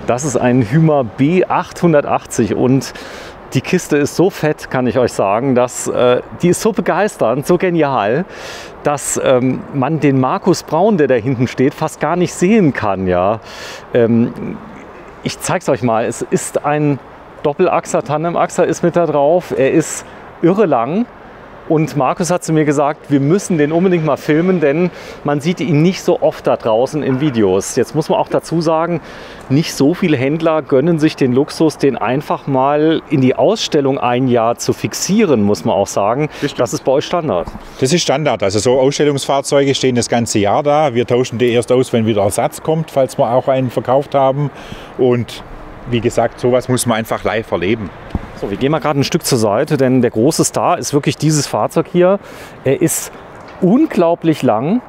Das ist ein Hymer B880 und die Kiste ist so fett, kann ich euch sagen, dass die ist so begeisternd, so genial, dass man den Markus Braun, der da hinten steht, fast gar nicht sehen kann. Ja? Ich zeige es euch mal. Es ist ein Doppelachser, Tandemachser ist mit da drauf. Er ist irre lang. Und Markus hat zu mir gesagt, wir müssen den unbedingt mal filmen, denn man sieht ihn nicht so oft da draußen in Videos. Jetzt muss man auch dazu sagen, nicht so viele Händler gönnen sich den Luxus, den einfach mal in die Ausstellung ein Jahr zu fixieren, muss man auch sagen. Das ist bei euch Standard. Das ist Standard. Also so Ausstellungsfahrzeuge stehen das ganze Jahr da. Wir tauschen die erst aus, wenn wieder Ersatz kommt, falls wir auch einen verkauft haben. Und wie gesagt, sowas muss man einfach live erleben. So, wir gehen mal gerade ein Stück zur Seite, denn der große Star ist wirklich dieses Fahrzeug hier. Er ist unglaublich lang,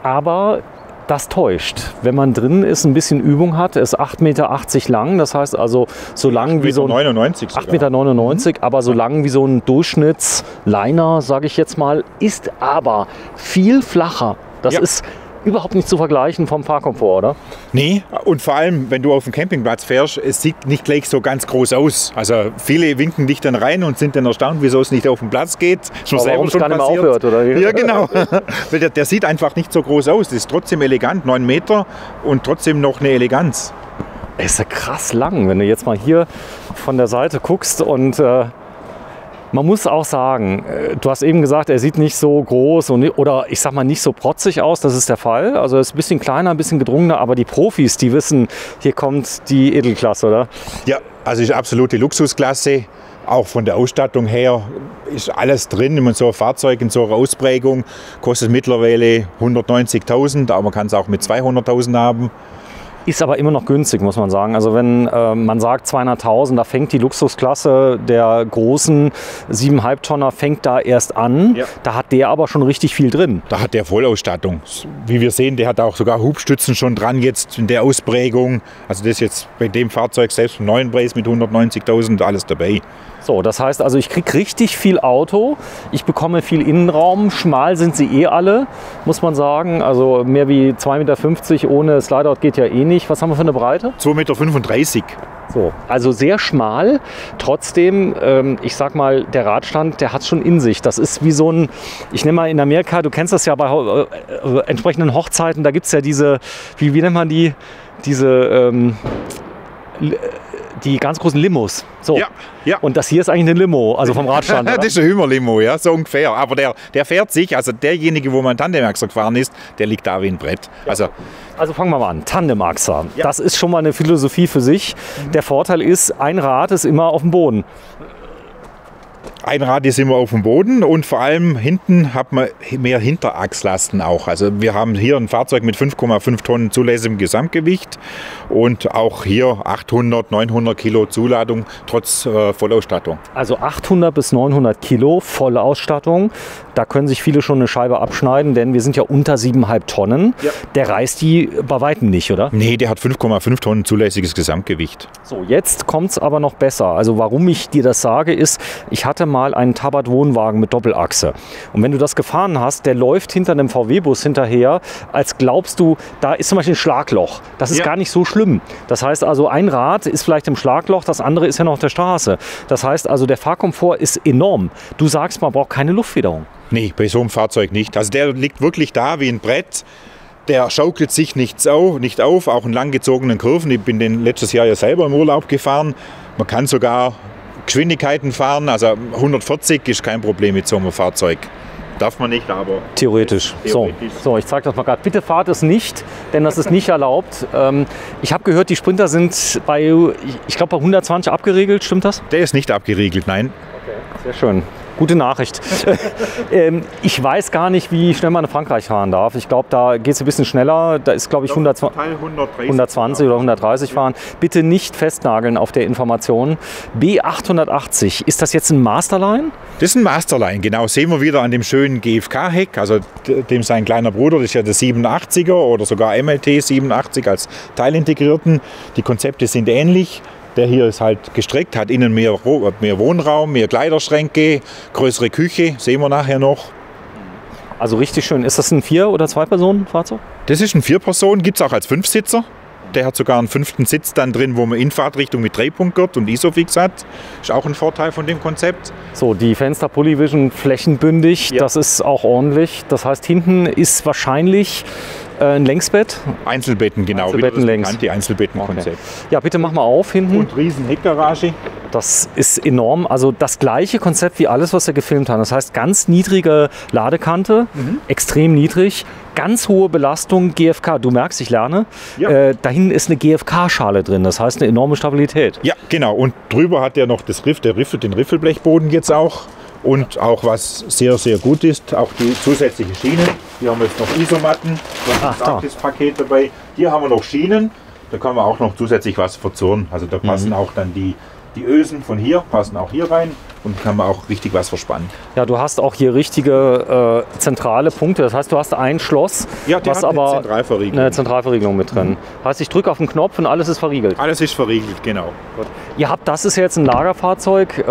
aber das täuscht. Wenn man drin ist, ein bisschen Übung hat, er ist 8,80 Meter lang. Das heißt also so lang wie so ein 8,99 Meter, aber so lang wie so ein Durchschnittsliner, sage ich jetzt mal, ist aber viel flacher. Das ist überhaupt nicht zu vergleichen vom Fahrkomfort, oder? Nee, und vor allem, wenn du auf dem Campingplatz fährst, es sieht nicht gleich so ganz groß aus. Also viele winken dich dann rein und sind dann erstaunt, wieso es nicht auf den Platz geht. Aber warum es gar nicht mehr aufhört, oder? Ja, genau. Weil der sieht einfach nicht so groß aus. Das ist trotzdem elegant, 9 Meter und trotzdem noch eine Eleganz. Er ist ja krass lang, wenn du jetzt mal hier von der Seite guckst und man muss auch sagen, du hast eben gesagt, er sieht nicht so groß oder ich sag mal nicht so protzig aus, das ist der Fall. Also er ist ein bisschen kleiner, ein bisschen gedrungener, aber die Profis, die wissen, hier kommt die Edelklasse, oder? Ja, also ist absolute Luxusklasse. Auch von der Ausstattung her ist alles drin. In so einem Fahrzeug in so einer Ausprägung kostet mittlerweile 190.000, aber man kann es auch mit 200.000 haben. Ist aber immer noch günstig, muss man sagen. Also wenn man sagt 200.000, da fängt die Luxusklasse der großen 7,5 Tonner fängt da erst an. Ja. Da hat der aber schon richtig viel drin. Da hat der Vollausstattung. Wie wir sehen, der hat auch sogar Hubstützen schon dran jetzt in der Ausprägung. Also das ist jetzt bei dem Fahrzeug selbst vom neuen Preis mit 190.000 alles dabei. So, das heißt also, ich kriege richtig viel Auto, ich bekomme viel Innenraum, schmal sind sie eh alle, muss man sagen. Also mehr wie 2,50 Meter ohne Slideout geht ja eh nicht. Was haben wir für eine Breite? 2,35 Meter. So, also sehr schmal. Trotzdem, ich sag mal, der Radstand, der hat es schon in sich. Das ist wie so ein, ich nenne mal in Amerika, du kennst das ja bei entsprechenden Hochzeiten, da gibt es ja diese, wie nennt man die, die ganz großen Limos. So. Ja. Und das hier ist eigentlich eine Limo, also vom Radstand. Das ist ein Hymer-Limo, ja, so ungefähr. Aber der fährt sich, also derjenige, wo man Tandemachser gefahren ist, der liegt da wie ein Brett. Also fangen wir mal an. Tandemachser. Ja. Das ist schon mal eine Philosophie für sich. Der Vorteil ist, ein Rad ist immer auf dem Boden. Ein Rad ist immer auf dem Boden und vor allem hinten hat man mehr Hinterachslasten auch. Also wir haben hier ein Fahrzeug mit 5,5 Tonnen zulässigem Gesamtgewicht und auch hier 800, 900 Kilo Zuladung trotz Vollausstattung. Also 800 bis 900 Kilo Vollausstattung. Da können sich viele schon eine Scheibe abschneiden, denn wir sind ja unter 7,5 Tonnen. Ja. Der reißt die bei weitem nicht, oder? Nee, der hat 5,5 Tonnen zulässiges Gesamtgewicht. So, jetzt kommt es aber noch besser. Also warum ich dir das sage, ist, ich hatte mal einen Tabat-Wohnwagen mit Doppelachse. Und wenn du das gefahren hast, der läuft hinter einem VW-Bus hinterher, als glaubst du, da ist zum Beispiel ein Schlagloch. Das ist gar nicht so schlimm. Das heißt also, ein Rad ist vielleicht im Schlagloch, das andere ist ja noch auf der Straße. Das heißt also, der Fahrkomfort ist enorm. Du sagst, man braucht keine Luftfederung. Nee, bei so einem Fahrzeug nicht. Also der liegt wirklich da wie ein Brett. Der schaukelt sich nicht auf, auch in langgezogenen Kurven. Ich bin den letztes Jahr ja selber im Urlaub gefahren. Man kann sogar Geschwindigkeiten fahren, also 140 ist kein Problem mit so einem Fahrzeug. Darf man nicht, aber theoretisch. So, ich zeige das mal gerade. Bitte fahrt es nicht, denn das ist nicht erlaubt. Ich habe gehört, die Sprinter sind bei, ich glaube, bei 120 abgeriegelt. Stimmt das? Der ist nicht abgeriegelt, nein. Okay, sehr schön. Gute Nachricht. Ich weiß gar nicht, wie schnell man in Frankreich fahren darf. Ich glaube, da geht es ein bisschen schneller. Da ist, glaube ich, 120 oder 130 fahren. Bitte nicht festnageln auf der Information. B880, ist das jetzt ein Masterline? Das ist ein Masterline, genau. Sehen wir wieder an dem schönen GFK-Heck. Also dem sein kleiner Bruder, das ist ja der 87er oder sogar MLT 87 als teilintegrierten. Die Konzepte sind ähnlich. Der hier ist halt gestreckt, hat innen mehr Wohnraum, mehr Kleiderschränke, größere Küche, sehen wir nachher noch. Also richtig schön. Ist das ein 4- oder 2-Personen-Fahrzeug? Das ist ein 4-Personen, gibt es auch als 5-Sitzer. Der hat sogar einen 5. Sitz dann drin, wo man Infahrtrichtung mit Dreipunktgurt und Isofix hat. Ist auch ein Vorteil von dem Konzept. So, die Fenster Polyvision flächenbündig, Ja. das ist auch ordentlich. Das heißt, hinten ist wahrscheinlich ein Längsbett. Einzelbetten, genau. Einzelbetten wieder das längs. bekannte Einzelbettenkonzept. Ja, bitte mach mal auf hinten. Und riesen Heckgarage. Das ist enorm. Also das gleiche Konzept wie alles, was wir gefilmt haben. Das heißt, ganz niedrige Ladekante, extrem niedrig, ganz hohe Belastung, GFK. Du merkst, ich lerne. Ja. Da hinten ist eine GFK-Schale drin. Das heißt, eine enorme Stabilität. Ja, genau. Und drüber hat er noch den Riffelblechboden jetzt auch. Und auch was sehr, sehr gut ist, auch die zusätzliche Schienen. Hier haben wir jetzt noch Isomatten, das Paket dabei. Hier haben wir noch Schienen, da kann man auch noch zusätzlich was verzurren. Also da passen auch dann die Ösen von hier, passen auch hier rein und kann man auch richtig was verspannen. Ja, du hast auch hier richtige zentrale Punkte. Das heißt, du hast ein Schloss, Ja, der was hat aber eine Zentralverriegelung. eine Zentralverriegelung mit drin. Heißt, ich drücke auf den Knopf und alles ist verriegelt. Alles ist verriegelt, genau. Ihr habt, das ist ja jetzt ein Lagerfahrzeug.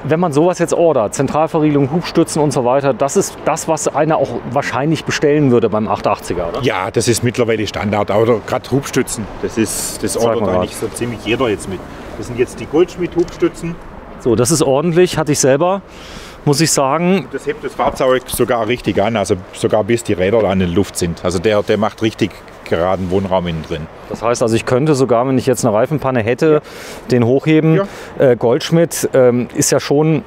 Wenn man sowas jetzt ordert, Zentralverriegelung, Hubstützen und so weiter, das ist das, was einer auch wahrscheinlich bestellen würde beim 880er, oder? Ja, das ist mittlerweile Standard, oder gerade Hubstützen. Das ordert mal eigentlich so ziemlich jeder jetzt mit. Das sind jetzt die Goldschmidt-Hubstützen. So, das ist ordentlich, hatte ich selber, muss ich sagen. Das hebt das Fahrzeug sogar richtig an, also sogar bis die Räder da in der Luft sind. Also der macht richtig geraden Wohnraum innen drin. Das heißt also, ich könnte sogar, wenn ich jetzt eine Reifenpanne hätte, den hochheben. Goldschmidt ist ja schon,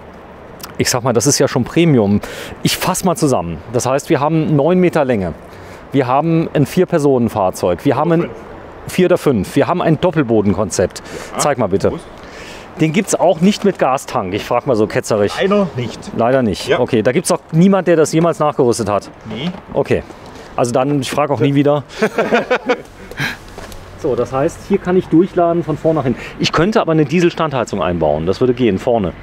ich sag mal, das ist ja schon Premium. Ich fasse mal zusammen. Das heißt, wir haben 9 Meter Länge. Wir haben ein 4-Personen-Fahrzeug. Wir haben ein 4 oder 5. Wir haben ein Doppelbodenkonzept. Zeig mal bitte. Den gibt es auch nicht mit Gastank. Ich frage mal so ketzerisch. Einer nicht. Leider nicht. Ja. Okay, da gibt es auch niemand, der das jemals nachgerüstet hat. Nee. Okay. Also dann, ich frage auch nie wieder. So, das heißt, hier kann ich durchladen von vorne nach hinten. Ich könnte aber eine Dieselstandheizung einbauen. Das würde gehen, vorne.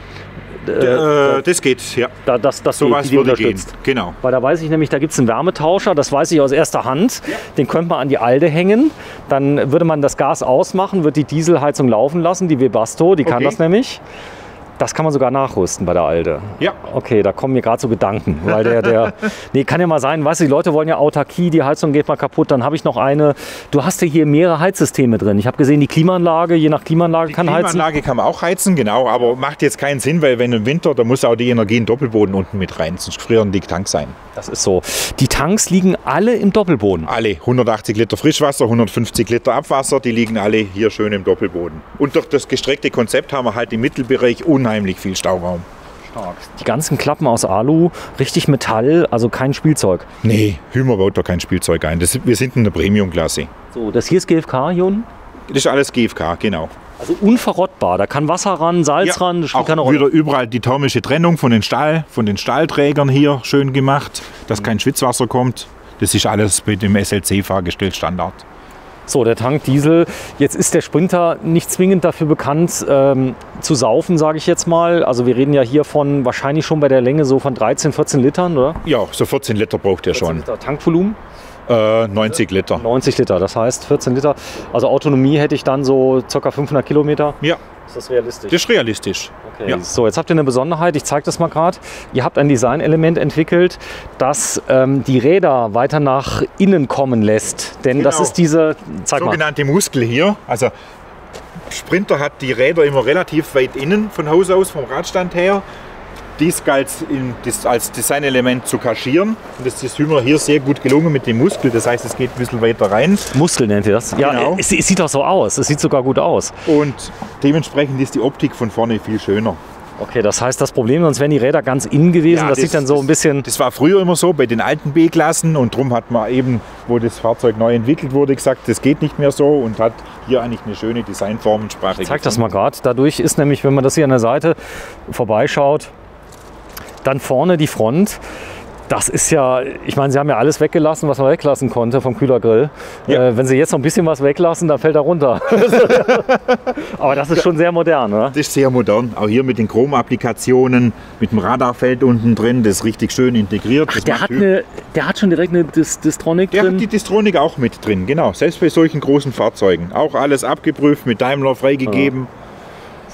Das geht, ja. Das Sowas geht, die würde gehen, unterstützt. genau. Weil da weiß ich nämlich, da gibt es einen Wärmetauscher, das weiß ich aus erster Hand. Den könnte man an die Halde hängen. Dann würde man das Gas ausmachen, wird die Dieselheizung laufen lassen, die Webasto, die kann Okay. das nämlich. Das kann man sogar nachrüsten bei der Alde. Ja. Okay, da kommen mir gerade so Gedanken, weil nee, kann ja mal sein, weißt du, die Leute wollen ja Autarkie, die Heizung geht mal kaputt, dann habe ich noch eine. Du hast ja hier mehrere Heizsysteme drin. Ich habe gesehen, die Klimaanlage, je nach Klimaanlage kann heizen. Klimaanlage kann man auch heizen, genau, aber macht jetzt keinen Sinn, weil wenn im Winter, da muss auch die Energie in den Doppelboden unten mit rein, sonst frieren die Tanks ein. Das ist so. Die Tanks liegen alle im Doppelboden. Alle, 180 Liter Frischwasser, 150 Liter Abwasser, die liegen alle hier schön im Doppelboden. Und durch das gestreckte Konzept haben wir halt im Mittelbereich unheimlich viel Stauraum. Die ganzen Klappen aus Alu, richtig Metall, also kein Spielzeug. Nee, Hymer baut da kein Spielzeug ein. Wir sind in der Premium-Klasse. So, das hier ist GFK hier unten. Das ist alles GFK, genau. Also unverrottbar. Da kann Wasser ran, Salz ran, das spielt auch keine Rolle. wieder überall die thermische Trennung von den Stahlträgern hier schön gemacht, dass kein Schwitzwasser kommt. Das ist alles mit dem SLC-Fahrgestell Standard. So, der Tank Diesel. Jetzt ist der Sprinter nicht zwingend dafür bekannt, zu saufen, sage ich jetzt mal. Also wir reden ja hier von wahrscheinlich schon bei der Länge so von 13, 14 Litern, oder? Ja, so 14 Liter braucht er schon. Liter Tankvolumen? 90 Liter. 90 Liter, das heißt 14 Liter. Also Autonomie hätte ich dann so ca. 500 Kilometer. Ja, Ist das realistisch? das ist realistisch. Okay. Ja. So, jetzt habt ihr eine Besonderheit, ich zeige das mal gerade. Ihr habt ein Designelement entwickelt, das die Räder weiter nach innen kommen lässt. Denn das Genau. ist diese, zeig mal. Sogenannte Muskel hier. Also Sprinter hat die Räder immer relativ weit innen von Haus aus, vom Radstand her. Dies galt als Designelement zu kaschieren. Und das ist Hymer hier sehr gut gelungen mit dem Muskel. Das heißt, es geht ein bisschen weiter rein. Muskel nennt ihr das? Ja, Genau. es sieht doch so aus. Es sieht sogar gut aus. Und dementsprechend ist die Optik von vorne viel schöner. Okay, das heißt, das Problem, sonst wären die Räder ganz innen gewesen. Ja, das sieht dann so ein bisschen... Das war früher immer so bei den alten B-Klassen und darum hat man eben, wo das Fahrzeug neu entwickelt wurde, gesagt, das geht nicht mehr so und hat hier eigentlich eine schöne Designformensprache. Ich zeig das mal gerade. Dadurch ist nämlich, wenn man das hier an der Seite vorbeischaut, dann vorne die Front. Das ist ja, ich meine, sie haben ja alles weggelassen, was man weglassen konnte vom Kühlergrill. Ja. Wenn sie jetzt noch ein bisschen was weglassen, dann fällt er runter. Aber das ist schon sehr modern, oder? Das ist sehr modern, auch hier mit den Chrom-Applikationen, mit dem Radarfeld unten drin, das ist richtig schön integriert. Das Der macht hat schon direkt eine Distronic Der drin. hat die Distronic auch mit drin, genau. Selbst bei solchen großen Fahrzeugen. Auch alles abgeprüft, mit Daimler freigegeben.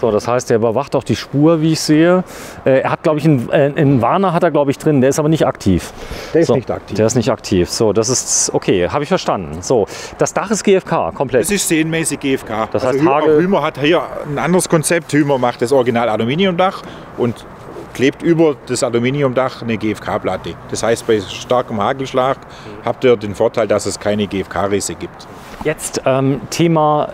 So, das heißt, der überwacht auch die Spur, wie ich sehe. Er hat, glaube ich, einen Warner hat er, glaube ich, drin. Der ist aber nicht aktiv. Der ist so, nicht aktiv. Der ist nicht aktiv. So, das ist okay, habe ich verstanden. So, das Dach ist GFK komplett. Das ist serienmäßig GFK. Das also heißt, Hümer hat hier ein anderes Konzept. Hümer macht das Original Aluminiumdach und klebt über das Aluminiumdach eine GFK-Platte. Das heißt, bei starkem Hagelschlag habt ihr den Vorteil, dass es keine GFK-Risse gibt. Jetzt Thema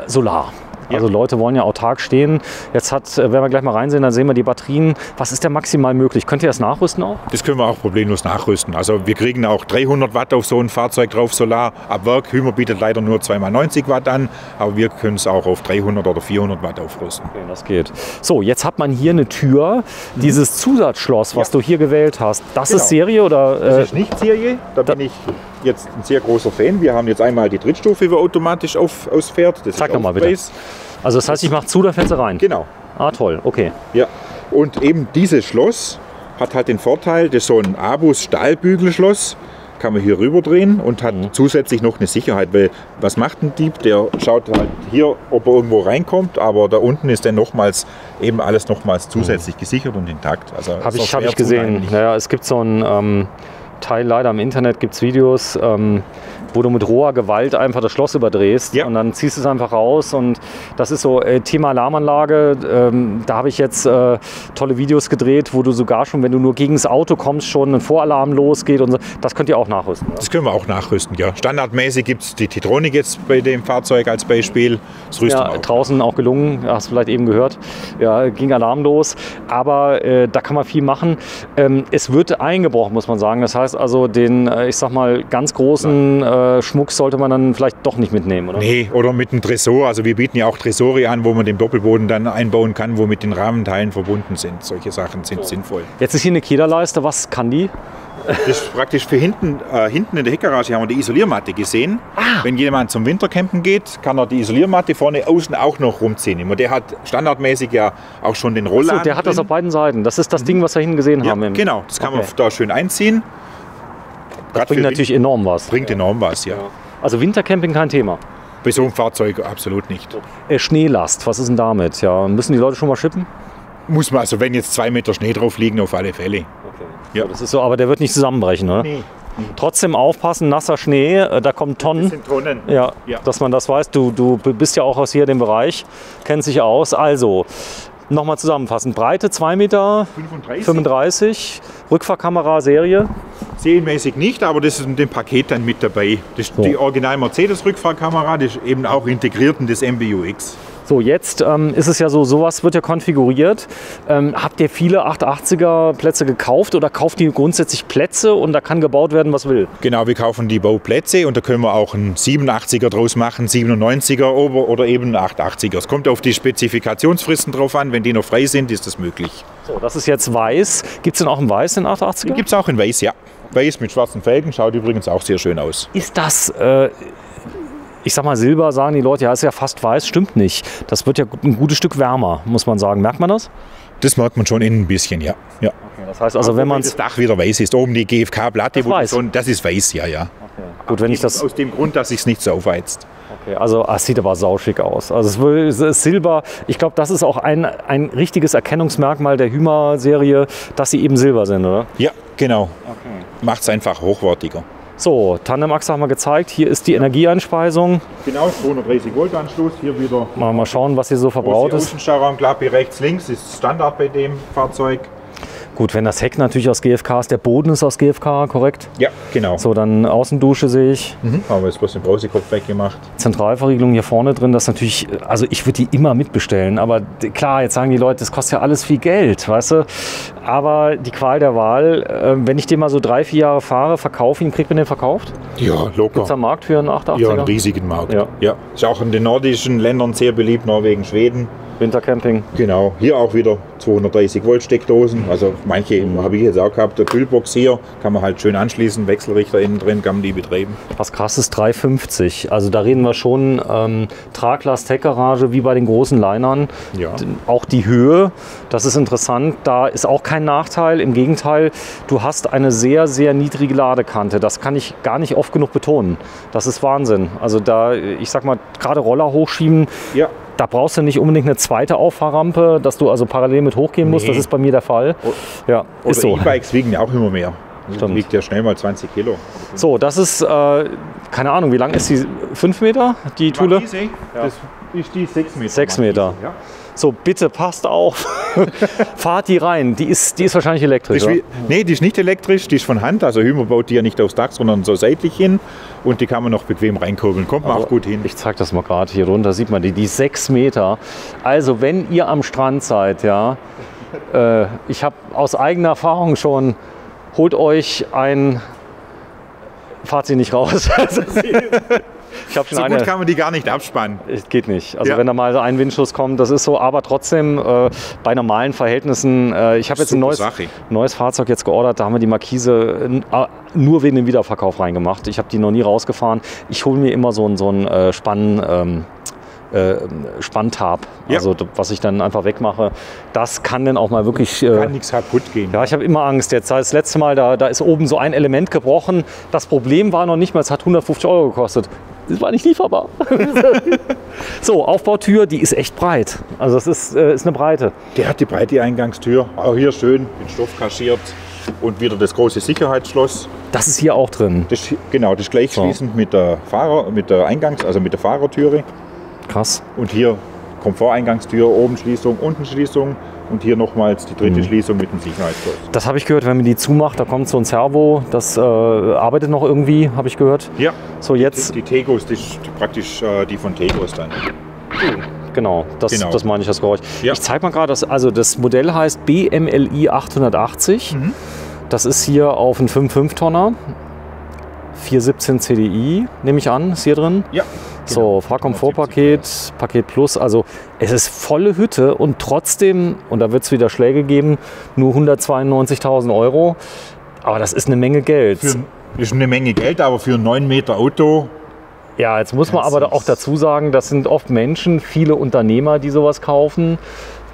Solar. Also Leute wollen ja autark stehen. Jetzt wenn wir gleich mal reinsehen, dann sehen wir die Batterien. Was ist denn maximal möglich? Könnt ihr das nachrüsten auch? Das können wir auch problemlos nachrüsten. Also wir kriegen auch 300 Watt auf so ein Fahrzeug drauf, Solar. Ab Werk, Hümer bietet leider nur 2x90 Watt an, aber wir können es auch auf 300 oder 400 Watt aufrüsten. Okay, das geht. So, jetzt hat man hier eine Tür. Dieses Zusatzschloss, was du hier gewählt hast, das ist Serie oder? Das ist nicht Serie, da bin ich jetzt ein sehr großer Fan. Wir haben jetzt einmal die Drittstufe, die automatisch ausfährt. Das Sag ist nochmal bitte. Also das heißt, ich mache zu, da fährt sie rein? Genau. Ah, toll, okay. Ja, und eben dieses Schloss hat halt den Vorteil, das ist so ein Abus Stahlbügelschloss, kann man hier rüber drehen und hat zusätzlich noch eine Sicherheit, weil was macht ein Dieb? Der schaut halt hier, ob er irgendwo reinkommt, aber da unten ist dann nochmals eben alles nochmals zusätzlich gesichert und intakt. Also hab ich gesehen. Naja, es gibt so ein Teil, leider im Internet gibt es Videos, wo du mit roher Gewalt einfach das Schloss überdrehst und dann ziehst du es einfach raus. Und das ist so Thema Alarmanlage. Da habe ich jetzt tolle Videos gedreht, wo du sogar schon, wenn du nur gegen das Auto kommst, schon ein Voralarm losgeht und so. Das könnt ihr auch nachrüsten. Oder? Das können wir auch nachrüsten, ja. Standardmäßig gibt es die Titronik jetzt bei dem Fahrzeug als Beispiel. Das rüsten wir auch. Draußen auch gelungen, hast du vielleicht eben gehört. Ja, ging alarmlos. Aber da kann man viel machen. Es wird eingebrochen, muss man sagen. Das heißt also, den, ich sag mal, ganz großen Schmuck sollte man dann vielleicht doch nicht mitnehmen, oder? Nee, oder mit einem Tresor. Also wir bieten ja auch Tresore an, wo man den Doppelboden dann einbauen kann, wo mit den Rahmenteilen verbunden sind. Solche Sachen sind sinnvoll. Jetzt ist hier eine Kederleiste. Was kann die? Das ist praktisch für hinten in der Heckgarage haben wir die Isoliermatte gesehen. Wenn jemand zum Wintercampen geht, kann er die Isoliermatte vorne außen auch noch rumziehen. Und der hat standardmäßig ja auch schon den Rollladen. So, der hat das auf beiden Seiten. Das ist das Ding, was wir hinten gesehen haben. Genau, das kann man da schön einziehen. Das bringt natürlich enorm was. Bringt enorm was, ja. Also Wintercamping kein Thema? Bei so einem Fahrzeug absolut nicht. Schneelast, was ist denn damit? Ja, müssen die Leute schon mal schippen? Muss man, also wenn jetzt 2 Meter Schnee drauf liegen, auf alle Fälle. Okay. Ja. Das ist so, aber der wird nicht zusammenbrechen, oder? Nee. Trotzdem aufpassen, nasser Schnee, da kommen Tonnen. Das sind Tonnen. Ja, dass man das weiß. Du bist ja auch aus hier dem Bereich, kennst dich aus. Also, nochmal zusammenfassen. Breite 2,35 Meter, 35, Rückfahrkamera, Serie. Serienmäßig nicht, aber das ist in dem Paket dann mit dabei. Das ist die Original Mercedes Rückfahrkamera, das ist eben auch integriert in das MBUX. So, jetzt ist es ja so, sowas wird ja konfiguriert. Habt ihr viele 880er Plätze gekauft oder kauft ihr grundsätzlich Plätze und da kann gebaut werden, was will? Genau, wir kaufen die Bauplätze und da können wir auch einen 87er draus machen, 97er oder eben einen 880er. Es kommt auf die Spezifikationsfristen drauf an, wenn die noch frei sind, ist das möglich. So, das ist jetzt weiß. Gibt es denn auch in weiß den 880er? Gibt es auch in weiß, ja. Weiß mit schwarzen Felgen, schaut übrigens auch sehr schön aus. Ist das... ich sag mal, Silber, sagen die Leute, ja, ist ja fast weiß, stimmt nicht. Das wird ja ein gutes Stück wärmer, muss man sagen. Merkt man das? Das merkt man schon innen ein bisschen, ja. Okay, das heißt also, wenn man das Dach wieder weiß ist, oben die GFK-Platte, das ist weiß, ja. Okay. Gut, wenn ich das aus dem Grund, dass es nicht so aufheizt. Okay, also es sieht aber sauschick aus. Also es ist Silber. Ich glaube, das ist auch ein richtiges Erkennungsmerkmal der Hümer-Serie, dass sie eben Silber sind, oder? Ja, genau. Okay. Macht es einfach hochwertiger. So, Tandemachse haben wir gezeigt. Hier ist die Energieeinspeisung. Genau, 230 Volt Anschluss. Hier wieder. Mal schauen, was hier so verbaut ist. Außenstauraumklappe rechts, links ist Standard bei dem Fahrzeug. Gut, wenn das Heck natürlich aus GFK ist, der Boden ist aus GFK, korrekt? Ja, genau. So, dann Außendusche sehe ich. Haben wir jetzt bloß den Brausekopf weggemacht. Zentralverriegelung hier vorne drin, das ist natürlich, also ich würde die immer mitbestellen, aber klar, jetzt sagen die Leute, das kostet ja alles viel Geld, weißt du? Aber die Qual der Wahl, wenn ich den mal so 3-4 Jahre fahre, verkaufe ihn, kriegt man den verkauft? Ja, locker. Gibt es einen Markt für einen 880er? Ja, einen riesigen Markt. Ja. Ist auch in den nordischen Ländern sehr beliebt, Norwegen, Schweden. Wintercamping. Genau, hier auch wieder 230 Volt Steckdosen. Also manche habe ich jetzt auch gehabt. Der Kühlbox hier kann man halt schön anschließen, Wechselrichter innen drin, kann man die betreiben. Was krass ist, 350. Also da reden wir schon Traglast-Heckgarage wie bei den großen Linern. Ja. Auch die Höhe, das ist interessant. Da ist auch kein Nachteil. Im Gegenteil, du hast eine sehr, sehr niedrige Ladekante. Das kann ich gar nicht oft genug betonen. Das ist Wahnsinn. Also da, ich sag mal, gerade Roller hochschieben. Ja. Da brauchst du nicht unbedingt eine zweite Auffahrrampe, dass du also parallel mit hochgehen musst. Das ist bei mir der Fall. Ja, Oder ist so. E-Bikes wiegen ja auch immer mehr. Das Stimmt. wiegt ja schnell mal 20 Kilo. So, das ist, keine Ahnung, wie lang ist die? 5 Meter, die Thule? Das ist die 6 Meter. 6 Meter. Ja. So, bitte passt auf. Fahrt die rein. Die ist wahrscheinlich elektrisch. Nee, die ist nicht elektrisch, die ist von Hand. Also Hymer baut die ja nicht aufs Dach, sondern so seitlich hin. Und die kann man noch bequem reinkurbeln. Kommt man auch gut hin. Ich zeige das mal gerade hier runter, sieht man die 6 Meter. Also wenn ihr am Strand seid, ja, ich habe aus eigener Erfahrung schon, holt euch fahrt sie nicht raus. Ich habe schon So gut kann man die gar nicht abspannen. Geht nicht. Also Ja. wenn da mal so ein Windschuss kommt, das ist so. Aber trotzdem bei normalen Verhältnissen. Ich habe jetzt ein neues Fahrzeug jetzt geordert. Da haben wir die Markise nur wegen dem Wiederverkauf reingemacht. Ich habe die noch nie rausgefahren. Ich hole mir immer so ein Spanntab, Ja. also was ich dann einfach wegmache. Das kann dann auch mal wirklich... Kann nichts kaputt gehen. Ja, ich habe immer Angst jetzt. Das letzte Mal, da ist oben so ein Element gebrochen. Das Problem war noch nicht mal, es hat 150 € gekostet. Das war nicht lieferbar. So, Aufbautür, die ist echt breit. Also das ist eine Breite. Der hat die breite Eingangstür. Auch hier schön mit Stoff kaschiert. Und wieder das große Sicherheitsschloss. Das ist hier auch drin. Das ist gleich schließend mit der Fahrertüre. Krass. Und hier Komforteingangstür, oben Schließung, unten Schließung. Und hier nochmals die dritte Schließung mit dem Sicherheitsschloss. Das habe ich gehört, wenn man die zumacht, da kommt so ein Servo, das arbeitet noch irgendwie, habe ich gehört. Ja, So jetzt, die Tegos, das ist praktisch die von Tegos dann. genau, das meine ich, das Geräusch. Ja. Ich zeige mal gerade, das Modell heißt BMLI 880. Das ist hier auf einen 5,5-Tonner. 417 CDI, nehme ich an, ist hier drin. Ja. So, Fahrkomfortpaket, Paket Plus, also es ist volle Hütte und trotzdem, und da wird es wieder Schläge geben, nur 192.000 €. Aber das ist eine Menge Geld. Das ist eine Menge Geld, aber für ein 9 Meter Auto. Ja, jetzt muss man aber auch dazu sagen, das sind oft Menschen, viele Unternehmer, die sowas kaufen,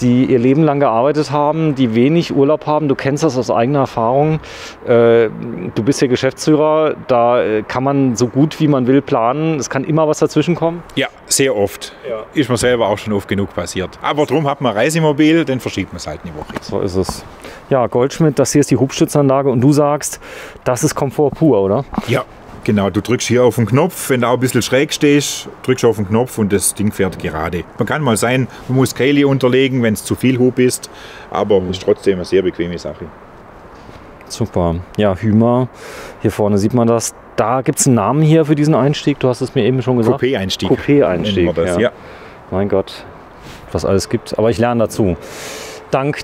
die ihr Leben lang gearbeitet haben, die wenig Urlaub haben. Du kennst das aus eigener Erfahrung. Du bist hier Geschäftsführer, da kann man so gut wie man will planen. Es kann immer was dazwischen kommen. Ja, sehr oft. Ja. Ist mir selber auch schon oft genug passiert. Aber darum hat man Reisemobil, dann verschiebt man es halt eine Woche. So ist es. Ja, Goldschmidt, das hier ist die Hubstützanlage und du sagst, das ist Komfort pur, oder? Ja, genau. Du drückst hier auf den Knopf, wenn du auch ein bisschen schräg stehst, drückst du auf den Knopf und das Ding fährt gerade. Man kann mal sein, man muss Keilis unterlegen, wenn es zu viel Hub ist, aber ist trotzdem eine sehr bequeme Sache. Super. Ja, Hymer, hier vorne sieht man das. Da gibt es einen Namen hier für diesen Einstieg, du hast es mir eben schon gesagt. Coupé-Einstieg. Coupé-Einstieg, nennen wir das, ja. ja. Mein Gott, was alles gibt. Aber ich lerne dazu. Dank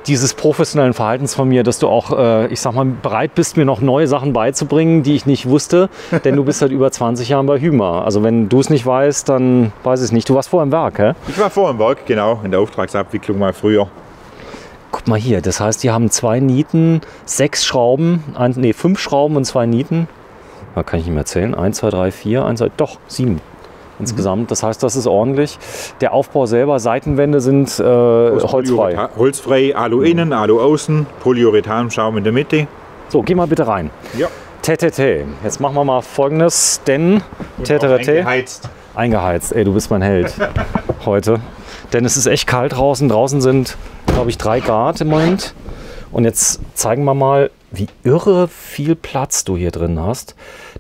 dieses professionellen Verhaltens von mir, dass du auch, ich sag mal, bereit bist, mir noch neue Sachen beizubringen, die ich nicht wusste. Denn du bist seit über 20 Jahren bei Hymer. Also wenn du es nicht weißt, dann weiß ich es nicht. Du warst vorher im Werk, hä? Ich war vorher im Werk, genau, in der Auftragsabwicklung mal früher. Guck mal hier, das heißt, die haben 2 Nieten, 6 Schrauben, 5 Schrauben und 2 Nieten. Da kann ich nicht mehr zählen. 1, 2, 3, 4, 1, 2, doch 7 insgesamt. Das heißt, das ist ordentlich. Der Aufbau selber, Seitenwände sind holzfrei. Holzfrei, Alu innen, Alu außen, Polyurethanschaum in der Mitte. So, geh mal bitte rein. Ja. Tätätä. Jetzt machen wir mal Folgendes, denn Eingeheizt. eingeheizt. Ey, du bist mein Held heute. Denn es ist echt kalt draußen. Draußen sind, glaube ich, 3 Grad im Moment. Und jetzt zeigen wir mal, wie irre viel Platz du hier drin hast.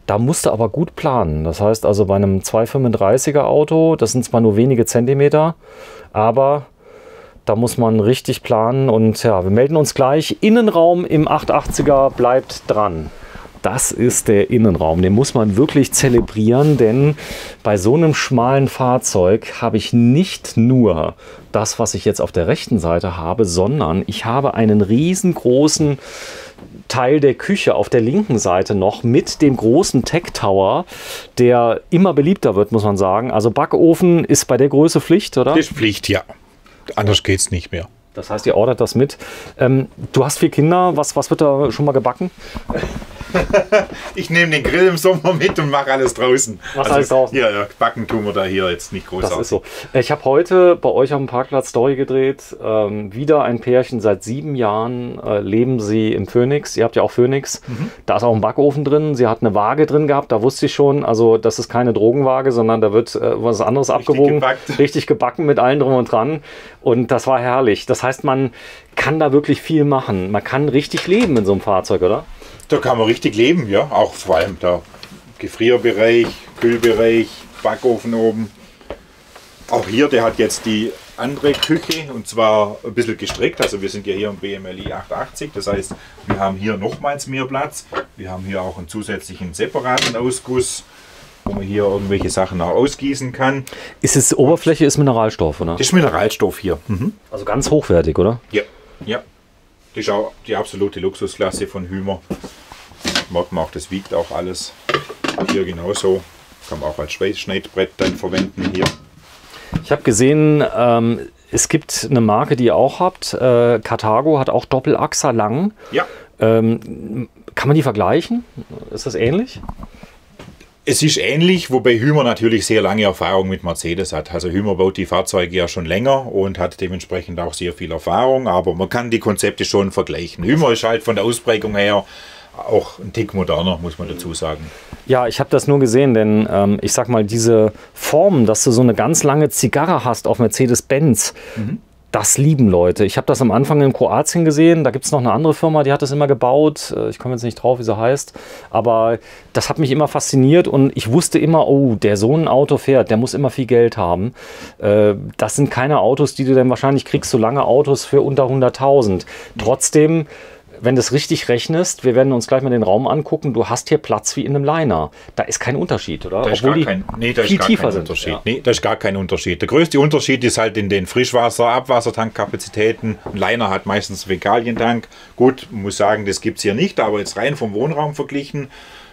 Da musst du aber gut planen. Das heißt also bei einem 235er Auto, das sind zwar nur wenige Zentimeter, aber da muss man richtig planen. Und ja, wir melden uns gleich. Innenraum im 880er bleibt dran. Das ist der Innenraum, den muss man wirklich zelebrieren, denn bei so einem schmalen Fahrzeug habe ich nicht nur das, was ich jetzt auf der rechten Seite habe, sondern ich habe einen riesengroßen Teil der Küche auf der linken Seite noch mit dem großen Tech Tower, der immer beliebter wird, muss man sagen. Also Backofen ist bei der Größe Pflicht, oder? Das ist Pflicht, ja. Anders geht es nicht mehr. Das heißt, ihr ordert das mit. Du hast 4 Kinder. Was wird da schon mal gebacken? Ich nehme den Grill im Sommer mit und mache alles draußen. Was alles draußen? Ja, backen tun wir da hier jetzt nicht großartig. Das ist so. Ich habe heute bei euch auf dem Parkplatz Story gedreht. Wieder ein Pärchen, seit 7 Jahren leben sie im Phoenix. Ihr habt ja auch Phoenix. Da ist auch ein Backofen drin. Sie hat eine Waage drin gehabt. Da wusste ich schon, also das ist keine Drogenwaage, sondern da wird was anderes abgewogen. Richtig gebacken mit allem drum und dran. Und das war herrlich. Das heißt, man kann da wirklich viel machen. Man kann richtig leben in so einem Fahrzeug, oder? Da kann man richtig leben, ja. Auch vor allem der Gefrierbereich, Kühlbereich, Backofen oben. Auch hier, der hat jetzt die andere Küche und zwar ein bisschen gestreckt. Also wir sind ja hier im BMLi 880, das heißt, wir haben hier nochmals mehr Platz. Wir haben hier auch einen zusätzlichen separaten Ausguss, wo man hier irgendwelche Sachen auch ausgießen kann. Ist es Oberfläche, ist Mineralstoff, oder? Das ist Mineralstoff hier. Also ganz hochwertig, oder? Ja, ja. Das ist auch die absolute Luxusklasse von Hümer. Merkt man auch, das wiegt auch alles. Hier genauso. Kann man auch als Schneidbrett dann verwenden hier. Ich habe gesehen, es gibt eine Marke, die ihr auch habt. Carthago hat auch Doppelachser lang. Ja. Kann man die vergleichen? Ist das ähnlich? Es ist ähnlich, wobei Hümer natürlich sehr lange Erfahrung mit Mercedes hat. Also Hümer baut die Fahrzeuge ja schon länger und hat dementsprechend auch sehr viel Erfahrung, aber man kann die Konzepte schon vergleichen. Hümer ist halt von der Ausprägung her auch ein Tick moderner, muss man dazu sagen. Ja, ich habe das nur gesehen, denn ich sag mal, diese Form, dass du so eine ganz lange Zigarre hast auf Mercedes-Benz, das lieben Leute. Ich habe das am Anfang in Kroatien gesehen. Da gibt es noch eine andere Firma, die hat das immer gebaut. Ich komme jetzt nicht drauf, wie sie heißt. Aber das hat mich immer fasziniert und ich wusste immer, oh, der so ein Auto fährt, der muss immer viel Geld haben. Das sind keine Autos, die du dann wahrscheinlich kriegst, so lange Autos für unter 100.000. Trotzdem, wenn du es richtig rechnest, wir werden uns gleich mal den Raum angucken, du hast hier Platz wie in einem Liner. Da ist kein Unterschied, oder? Da ist gar kein Unterschied. Ja. Nee, da ist gar kein Unterschied. Der größte Unterschied ist halt in den Frischwasser-, Abwassertankkapazitäten. Ein Liner hat meistens einen Fäkalientank. Gut, man muss sagen, das gibt es hier nicht, aber jetzt rein vom Wohnraum verglichen,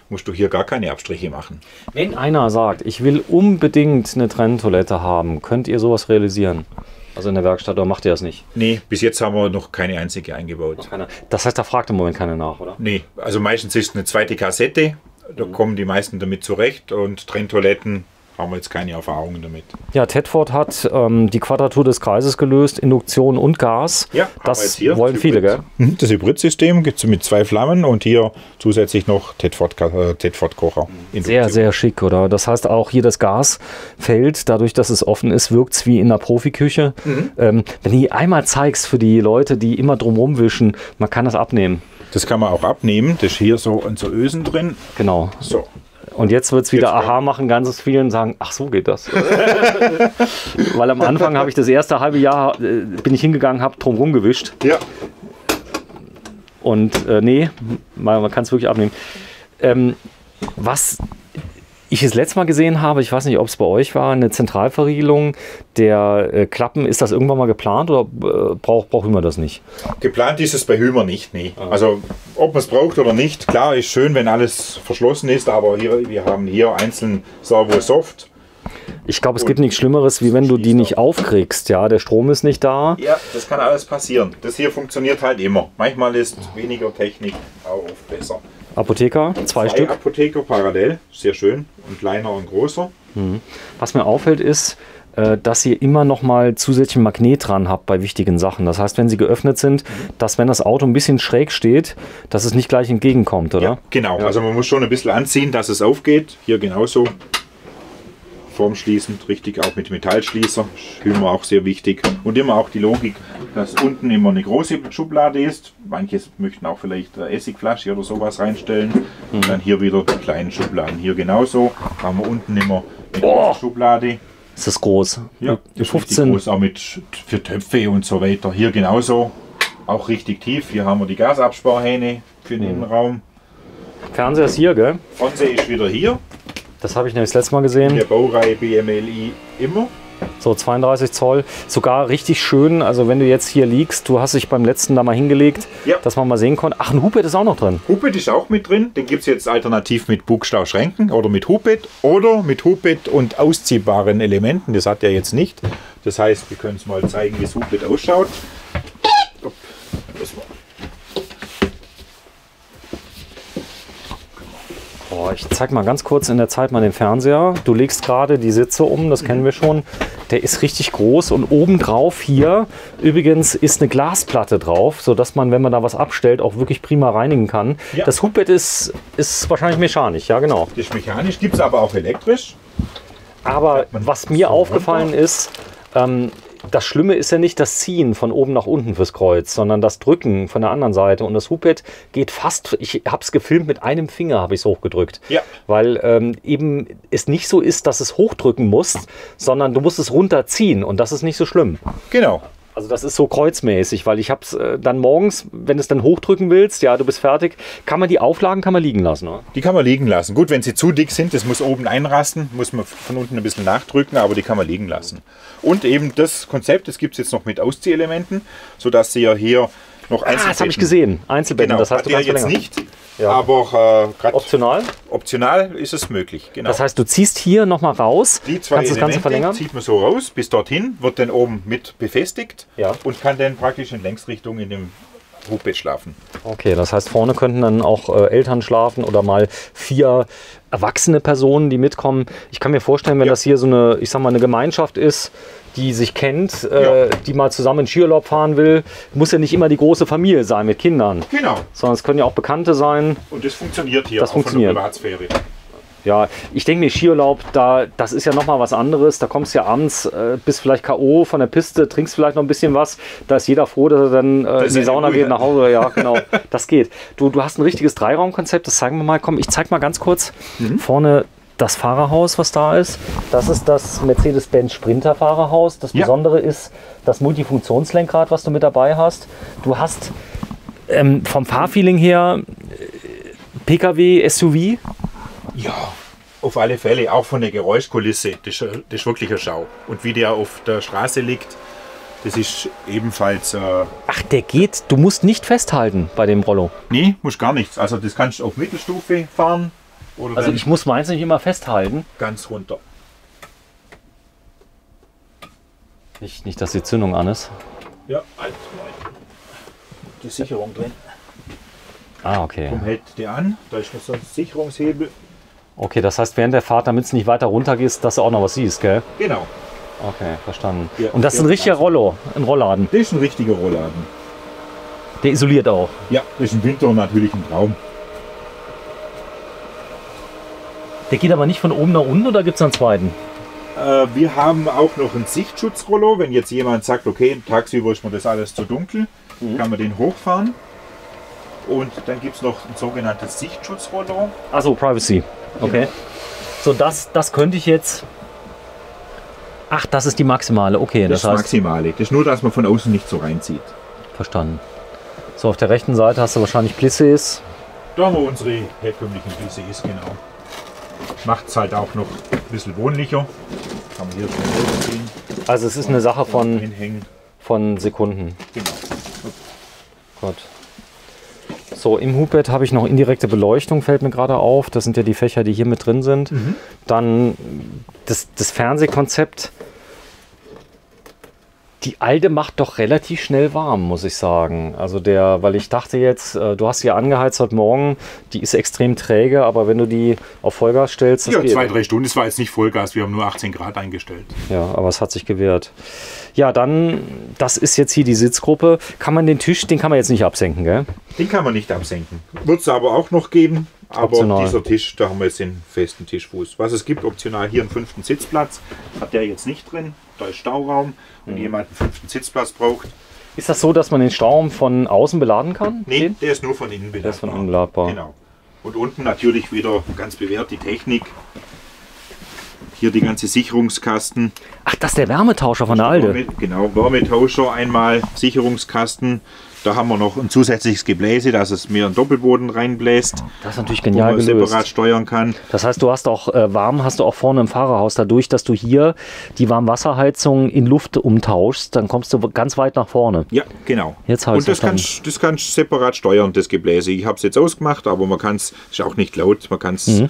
musst du hier gar keine Abstriche machen. Wenn einer sagt, ich will unbedingt eine Trenntoilette haben, könnt ihr sowas realisieren? Also in der Werkstatt, oder macht ihr das nicht? Nee, bis jetzt haben wir noch keine einzige eingebaut. Das heißt, da fragt im Moment keiner nach, oder? Nee, also meistens ist es eine zweite Kassette. Da kommen die meisten damit zurecht und Trenntoiletten haben wir jetzt keine Erfahrungen damit. Ja, Tedford hat die Quadratur des Kreises gelöst, Induktion und Gas. Ja, das wollen viele, gell? Das Hybridsystem gibt es mit 2 Flammen und hier zusätzlich noch Tedford-Kocher. Sehr, sehr schick, oder? Das heißt auch hier das Gas fällt, dadurch, dass es offen ist, wirkt es wie in einer Profiküche. Wenn du einmal zeigst für die Leute, die immer drumherum wischen, man kann das abnehmen. Das kann man auch abnehmen. Das ist hier so in so Ösen drin. Genau. So. Und jetzt wird es wieder Aha machen, ganz vielen sagen, ach so geht das. Weil am Anfang habe ich das erste halbe Jahr, bin ich hingegangen, habe drumherum gewischt. Ja. Und nee, man kann es wirklich abnehmen. Was ich das letzte Mal gesehen habe, ich weiß nicht, ob es bei euch war, eine Zentralverriegelung der Klappen. Ist das irgendwann mal geplant oder braucht Hümer das nicht? Geplant ist es bei Hümer nicht, nee. Also ob man es braucht oder nicht, klar ist schön, wenn alles verschlossen ist, aber wir haben hier einzeln Servo-Soft. Ich glaube, es gibt nichts Schlimmeres, wie wenn du die nicht aufkriegst. Ja, der Strom ist nicht da. Ja, das kann alles passieren. Das hier funktioniert halt immer. Manchmal ist weniger Technik auch oft besser. Apotheker, zwei Stück. Apotheker parallel, sehr schön. Ein kleiner und großer. Was mir auffällt ist, dass ihr immer noch mal zusätzlichen Magnet dran habt bei wichtigen Sachen. Das heißt, wenn sie geöffnet sind, dass wenn das Auto ein bisschen schräg steht, dass es nicht gleich entgegenkommt, oder? Ja, genau. Ja. Also man muss schon ein bisschen anziehen, dass es aufgeht. Hier genauso. Formschließend, richtig auch mit Metallschließer. Hümer auch sehr wichtig. Und immer auch die Logik, dass unten immer eine große Schublade ist. Manche möchten auch vielleicht eine Essigflasche oder sowas reinstellen. Und dann hier wieder die kleinen Schubladen. Hier genauso haben wir unten immer eine große Schublade. Ist das groß? Ja, das 15. Ist groß, auch für Töpfe und so weiter. Hier genauso, auch richtig tief. Hier haben wir die Gasabsparhähne für den Innenraum. Fernseher ist hier, gell? Fernseher ist wieder hier. Das habe ich nämlich das letzte Mal gesehen. In der Baureihe BMLi immer. So 32 Zoll, sogar richtig schön. Also wenn du jetzt hier liegst, du hast dich beim letzten da mal hingelegt, dass man mal sehen konnte. Ach, ein Hubbett ist auch noch drin. Hubbett ist auch mit drin. Den gibt es jetzt alternativ mit Bugstauschränken oder mit Hubbett und ausziehbaren Elementen. Das hat er jetzt nicht. Das heißt, wir können es mal zeigen, wie das Hubbett ausschaut. ich zeig mal ganz kurz in der Zeit mal den Fernseher. Du legst gerade die Sitze um, das kennen wir schon. Der ist richtig groß und obendrauf hier übrigens ist eine Glasplatte drauf, sodass man, wenn man da was abstellt, auch wirklich prima reinigen kann. Ja. Das Hubbett ist wahrscheinlich mechanisch, ja genau. Das ist mechanisch, gibt es aber auch elektrisch. Aber was mir so aufgefallen ist, das Schlimme ist ja nicht das Ziehen von oben nach unten fürs Kreuz, sondern das Drücken von der anderen Seite. Und das Hubbett geht fast, ich habe es gefilmt, mit einem Finger habe ich es hochgedrückt. Ja. Weil eben es nicht so ist, dass es hochdrücken musst, sondern du musst es runterziehen und das ist nicht so schlimm. Genau. Also das ist so kreuzmäßig, weil ich habe es dann morgens, wenn du es dann hochdrücken willst, ja, du bist fertig, kann man die Auflagen liegen lassen, oder? Die kann man liegen lassen. Gut, wenn sie zu dick sind, das muss oben einrasten, muss man von unten ein bisschen nachdrücken, aber die kann man liegen lassen. Und eben das Konzept, das gibt es jetzt noch mit Ausziehelementen, sodass Sie ja hier noch Einzelbetten... das habe ich gesehen, Einzelbetten, Genau, das heißt, du kannst jetzt verlängern. nicht, Ja. aber gerade Optional? optional ist es möglich. Genau. Das heißt, du ziehst hier nochmal raus, Die zwei kannst das Ganze Elemente verlängern. zieht man so raus, bis dorthin, wird dann oben mit befestigt Ja. und kann dann praktisch in Längsrichtung in dem Hubbett schlafen. Okay, das heißt, vorne könnten dann auch Eltern schlafen oder mal 4 erwachsene Personen, die mitkommen. Ich kann mir vorstellen, wenn Ja. das hier so eine, ich sag mal, eine Gemeinschaft ist, die sich kennt, Ja. die mal zusammen in Skiurlaub fahren will, muss ja nicht immer die große Familie sein mit Kindern, Genau. sondern es können ja auch Bekannte sein. Und das funktioniert hier Das auch funktioniert. von der Privatsphäre. Ja, ich denke mir, Skiurlaub, das ist ja nochmal was anderes. Da kommst du ja abends, bist vielleicht K.O. von der Piste, trinkst vielleicht noch ein bisschen was. Da ist jeder froh, dass er dann in die er Sauna Ruhe geht, hat. nach Hause. Ja, genau, das geht. Du hast ein richtiges Dreiraumkonzept, das zeigen wir mal. Komm, ich zeig mal ganz kurz vorne das Fahrerhaus, was da ist. Das ist das Mercedes-Benz Sprinter Fahrerhaus. Das Ja. Besondere ist das Multifunktionslenkrad, was du mit dabei hast. Du hast vom Fahrfeeling her PKW, SUV. Ja, auf alle Fälle, auch von der Geräuschkulisse, das ist wirklich eine Schau. Und wie der auf der Straße liegt, das ist ebenfalls... Ach, der geht, du musst nicht festhalten bei dem Rollo. nee, muss gar nichts. Also das kannst du auf Mittelstufe fahren oder Also dann ich muss meins nicht immer festhalten. ganz runter. Nicht, dass die Zündung an ist. Ja, die Sicherung drin. Ah, okay. Darum hält der an, da ist noch so ein Sicherungshebel. Okay, das heißt, während der Fahrt, damit es nicht weiter runter geht, dass du auch noch was siehst, gell? Genau, Okay, verstanden. Ja, Und das ist ein ja, richtiger also. Rollo, ein Rollladen. das ist ein richtiger Rollladen. Der isoliert auch. Ja, das ist im Winter natürlich ein Traum. Der geht aber nicht von oben nach unten oder gibt es einen zweiten? Wir haben auch noch einen Sichtschutzrollo. Wenn jetzt jemand sagt, okay, tagsüber ist mir das alles zu dunkel, kann man den hochfahren. Und dann gibt es noch ein sogenanntes Sichtschutzrollo. Achso, Privacy. Okay. So, das könnte ich jetzt... Ach, das ist die maximale. Okay, Das das ist heißt... Maximale. Das ist nur, dass man von außen nicht so reinzieht. Verstanden. So, auf der rechten Seite hast du wahrscheinlich Plissés. Da haben wir unsere herkömmlichen PCs, genau. Macht es halt auch noch ein bisschen wohnlicher. Kann man hier schon sehen. Also es ist eine Sache Einhängen. von Sekunden. Genau. Gut. So, im Hubbett habe ich noch indirekte Beleuchtung, fällt mir gerade auf. Das sind ja die Fächer, die hier mit drin sind. Dann das Fernsehkonzept. Die alte macht doch relativ schnell warm, muss ich sagen. Also weil ich dachte jetzt, du hast sie ja angeheizt heute Morgen, die ist extrem träge, aber wenn du die auf Vollgas stellst, das Ja, geht. 2-3 Stunden. Das war jetzt nicht Vollgas, wir haben nur 18 Grad eingestellt. Ja, aber es hat sich gewehrt. Ja, dann, das ist jetzt hier die Sitzgruppe. Kann man den Tisch, den kann man jetzt nicht absenken, gell? Den kann man nicht absenken. Wird es aber auch noch geben. Aber Optional. dieser Tisch, da haben wir jetzt den festen Tischfuß. Was es gibt, optional hier einen 5. Sitzplatz, hat der jetzt nicht drin. Da ist Stauraum. Wenn jemand einen 5. Sitzplatz braucht. Ist das so, dass man den Stauraum von außen beladen kann? Nee, Den? der ist nur von innen beladbar. Der ist von innen beladbar. Genau. Und unten natürlich wieder ganz bewährt die Technik. Hier die ganze Sicherungskasten. Ach, das ist der Wärmetauscher von der Alte. Genau, Wärmetauscher einmal, Sicherungskasten. Da haben wir noch ein zusätzliches Gebläse, dass es mehr einen Doppelboden reinbläst, Das ist natürlich wo genial man gelöst. separat steuern kann. Das heißt, du hast auch warm, hast du auch vorne im Fahrerhaus, dadurch, dass du hier die Warmwasserheizung in Luft umtauschst, dann kommst du ganz weit nach vorne. Ja, genau. Jetzt habe Und ich das verstanden. kannst du separat steuern, das Gebläse. Ich habe es jetzt ausgemacht, aber man kann es, ist auch nicht laut, man kann es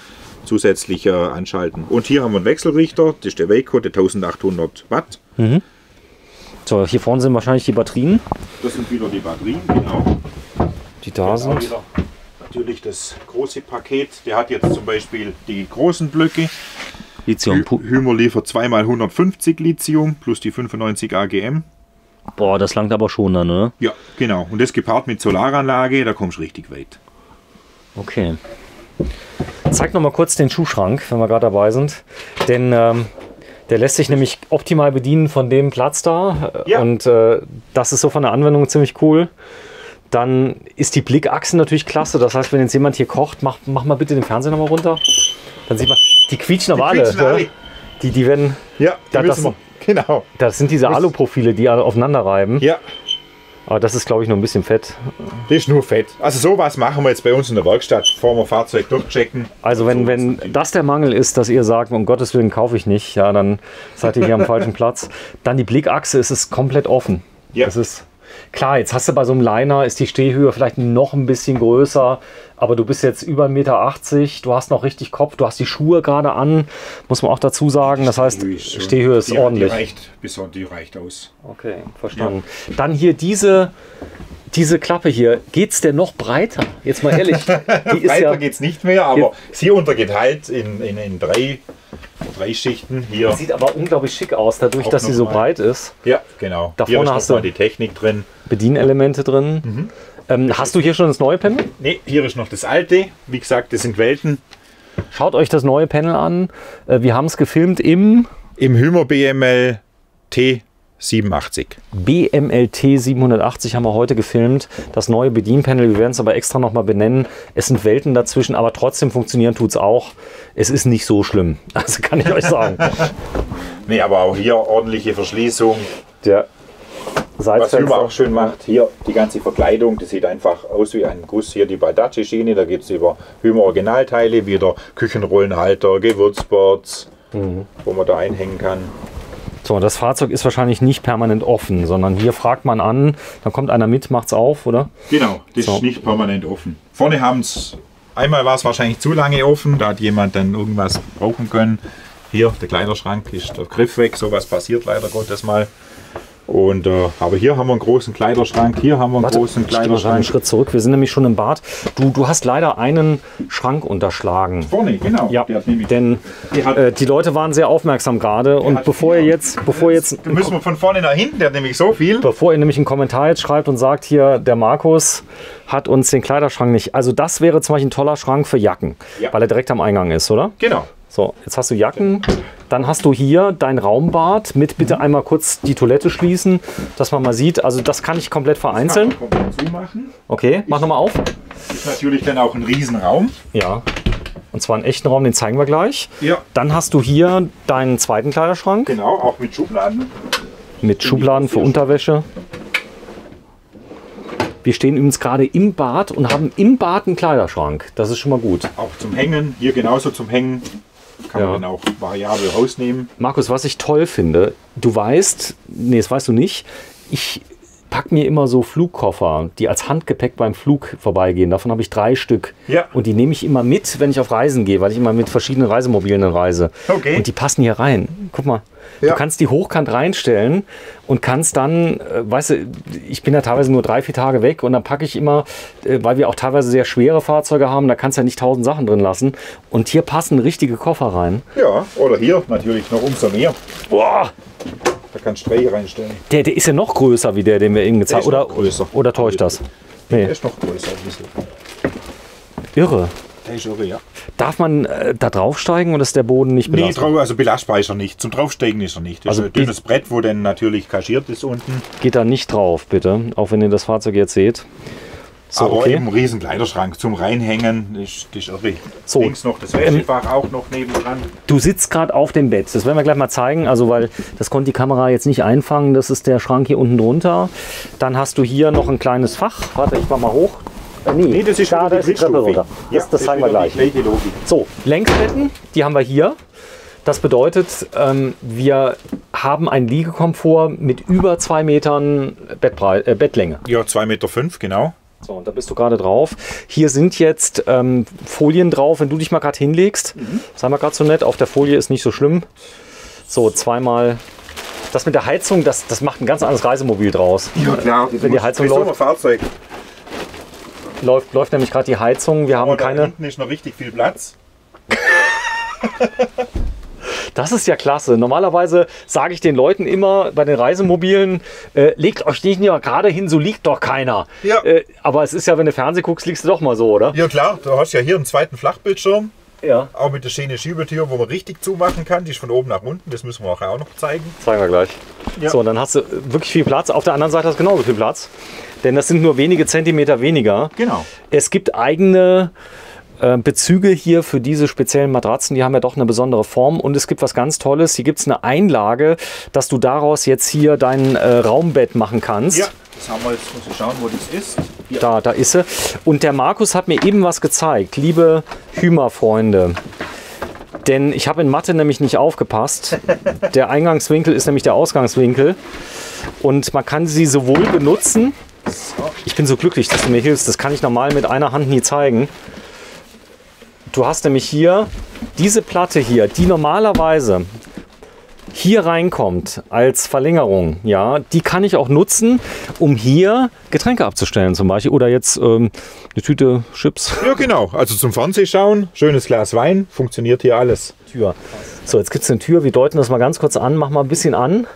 zusätzlich anschalten. Und hier haben wir einen Wechselrichter, das ist der Waco, der 1800 Watt. So, hier vorne sind wahrscheinlich die Batterien, Das sind wieder die Batterien, genau. die da Auch sind. wieder natürlich das große Paket. Der hat jetzt zum Beispiel die großen Blöcke. Lithium. Hymer liefert 2x150 Lithium plus die 95 AGM. Boah, das langt aber schon dann, ne? Ja, genau. Und das gepaart mit Solaranlage, da kommst du richtig weit. Okay. Zeig noch mal kurz den Schuhschrank, wenn wir gerade dabei sind. Denn der lässt sich nämlich optimal bedienen von dem Platz da. Ja. Und das ist so von der Anwendung ziemlich cool. Dann ist die Blickachse natürlich klasse. Das heißt, wenn jetzt jemand hier kocht, mach mal bitte den Fernseher noch mal runter. Dann sieht man, die quietschen aber alle. alle. Die werden. Ja, das, genau. das sind diese Aluprofile, die aufeinander reiben. Ja, Aber das ist, glaube ich, nur ein bisschen fett. das ist nur Fett. Also sowas machen wir jetzt bei uns in der Werkstatt, bevor wir Fahrzeug durchchecken. Also wenn das der Mangel ist, dass ihr sagt, um Gottes Willen kaufe ich nicht, ja, dann seid ihr hier am falschen Platz. Dann die Blickachse, ist es komplett offen. Ja. Das ist klar, jetzt hast du bei so einem Liner, ist die Stehhöhe vielleicht noch ein bisschen größer, aber du bist jetzt über 1,80 Meter, du hast noch richtig Kopf, du hast die Schuhe gerade an, muss man auch dazu sagen. Das heißt, Stehhöhe ist ordentlich. Die reicht aus. Okay, verstanden. Ja. Dann hier diese Klappe hier, geht es denn noch breiter? Jetzt mal ehrlich. Die Breiter ja, geht es nicht mehr, aber sie untergeteilt in drei Schichten. Hier. Das sieht aber unglaublich schick aus, dadurch, dass sie so breit ist. Ja, genau. Da vorne hast du die Technik drin. Bedienelemente drin. Hast du hier schon das neue Panel? Ne, hier ist noch das alte. Wie gesagt, das sind Welten. Schaut euch das neue Panel an. Wir haben es gefilmt im Hymer BML T87. BMLT 780 haben wir heute gefilmt. Das neue Bedienpanel, wir werden es aber extra nochmal benennen. Es sind Welten dazwischen, aber trotzdem funktionieren tut es auch. Es ist nicht so schlimm, also kann ich euch sagen. Nee, aber auch hier ordentliche Verschließung. Der Was Hymer auch schön macht, hier die ganze Verkleidung, das sieht einfach aus wie ein Guss. Hier die Baldacci-Schiene, da geht es über Hymer Originalteile, wieder Küchenrollenhalter, Gewürzboards, wo man da einhängen kann. So, das Fahrzeug ist wahrscheinlich nicht permanent offen, sondern hier fragt man an, dann kommt einer mit, macht's auf, oder? Genau, das ist nicht permanent offen. Vorne haben es, einmal war es wahrscheinlich zu lange offen, da hat jemand dann irgendwas brauchen können. Hier, der Kleiderschrank ist der Griff weg, sowas passiert leider Gottes mal. Und, aber hier haben wir einen großen Kleiderschrank, hier haben wir einen großen Kleiderschrank. Einen Schritt zurück, wir sind nämlich schon im Bad. Du hast leider einen Schrank unterschlagen. Vorne, genau. Ja, denn die Leute waren sehr aufmerksam gerade. Und bevor ihr jetzt... Da müssen wir von vorne nach hinten, der hat nämlich so viel. Bevor ihr nämlich einen Kommentar jetzt schreibt und sagt, hier, der Markus hat uns den Kleiderschrank nicht... Also das wäre zum Beispiel ein toller Schrank für Jacken, weil er direkt am Eingang ist, oder? Genau. So, jetzt hast du Jacken, dann hast du hier dein Raumbad mit, bitte einmal kurz die Toilette schließen, dass man mal sieht, also das kann ich komplett vereinzeln. Das kann man komplett zumachen. Okay, mach nochmal auf. Ist natürlich dann auch ein Riesenraum. Ja, und zwar einen echten Raum, den zeigen wir gleich. Ja. Dann hast du hier deinen zweiten Kleiderschrank. Genau, auch mit Schubladen. Mit Schubladen für Unterwäsche. Wir stehen übrigens gerade im Bad und haben im Bad einen Kleiderschrank. Das ist schon mal gut. Auch zum Hängen, hier genauso zum Hängen. Kann man dann auch variabel rausnehmen. Markus, was ich toll finde, du weißt, nee, das weißt du nicht, ich packe mir immer so Flugkoffer, die als Handgepäck beim Flug vorbeigehen. Davon habe ich 3 Stück. Ja. Und die nehme ich immer mit, wenn ich auf Reisen gehe, weil ich immer mit verschiedenen Reisemobilen reise. Okay. Und die passen hier rein. Guck mal. Ja. Du kannst die hochkant reinstellen und kannst dann, weißt du, ich bin ja teilweise nur 3-4 Tage weg und dann packe ich immer, weil wir auch teilweise sehr schwere Fahrzeuge haben, da kannst du ja nicht 1000 Sachen drin lassen. Und hier passen richtige Koffer rein. Ja, oder hier natürlich noch umso mehr. Boah! Da kannst du 3 reinstellen. Der ist ja noch größer wie der, den wir eben gezeigt haben. Oder größer. Oder täuscht das? Nee. Der ist noch größer ein bisschen. Irre. Der ist irre, ja. Darf man da draufsteigen oder ist der Boden nicht belastbar? Nee, also belastbar ist er nicht. Zum Draufsteigen ist er nicht. Das ist ein dünnes Brett, wo dann natürlich kaschiert ist unten. Geht da nicht drauf, bitte. Auch wenn ihr das Fahrzeug jetzt seht. So, aber okay. eben ein riesen Kleiderschrank zum Reinhängen, ist irre. So. Links noch das Wäschefach auch noch nebendran. Du sitzt gerade auf dem Bett. Das werden wir gleich mal zeigen, also weil das konnte die Kamera jetzt nicht einfangen. Das ist der Schrank hier unten drunter. Dann hast du hier noch ein kleines Fach. Warte, ich mach mal hoch. Nee, das ist da ist die Treppe runter. Ja, das zeigen wir gleich. So, Längsbetten, die haben wir hier. Das bedeutet, wir haben einen Liegekomfort mit über 2 Metern Bettlänge. Ja, 2,5 Meter, genau. So, und da bist du gerade drauf. Hier sind jetzt Folien drauf, wenn du dich mal gerade hinlegst. Sei mal gerade so nett, auf der Folie ist nicht so schlimm. So, zweimal. Das mit der Heizung, das macht ein ganz anderes Reisemobil draus. Ja klar, wenn die Heizung läuft. Fahrzeug. läuft nämlich gerade die Heizung. Wir haben da keine. hinten ist noch richtig viel Platz. Das ist ja klasse. Normalerweise sage ich den Leuten immer bei den Reisemobilen, legt euch nicht nur gerade hin, so liegt doch keiner. Ja. Aber es ist ja, wenn du Fernsehen guckst, liegst du doch mal so, oder? Ja klar, du hast ja hier einen zweiten Flachbildschirm. Ja. Auch mit der schönen Schiebetür, wo man richtig zumachen kann. Die ist von oben nach unten. Das müssen wir auch noch zeigen. Zeigen wir gleich. Ja. So, und dann hast du wirklich viel Platz. Auf der anderen Seite hast du genauso viel Platz. Denn das sind nur wenige Zentimeter weniger. Genau. Es gibt eigene Bezüge hier für diese speziellen Matratzen, die haben ja doch eine besondere Form und es gibt was ganz Tolles. Hier gibt es eine Einlage, dass du daraus jetzt hier dein Raumbett machen kannst. Ja, das haben wir jetzt, muss ich schauen, wo das ist. Da ist sie. Und der Markus hat mir eben was gezeigt, liebe Hümer-Freunde. Denn ich habe in Mathe nämlich nicht aufgepasst. Der Eingangswinkel ist nämlich der Ausgangswinkel. Und man kann sie sowohl benutzen. Ich bin so glücklich, dass du mir hilfst. Das kann ich normal mit einer Hand nie zeigen. Du hast nämlich hier diese Platte hier, die normalerweise hier reinkommt als Verlängerung. Ja, die kann ich auch nutzen, um hier Getränke abzustellen zum Beispiel. Oder jetzt eine Tüte Chips. Ja, genau. Also zum Fernsehschauen, schönes Glas Wein, funktioniert hier alles. Tür. So, jetzt gibt es eine Tür. Wir deuten das mal ganz kurz an. Mach mal ein bisschen an.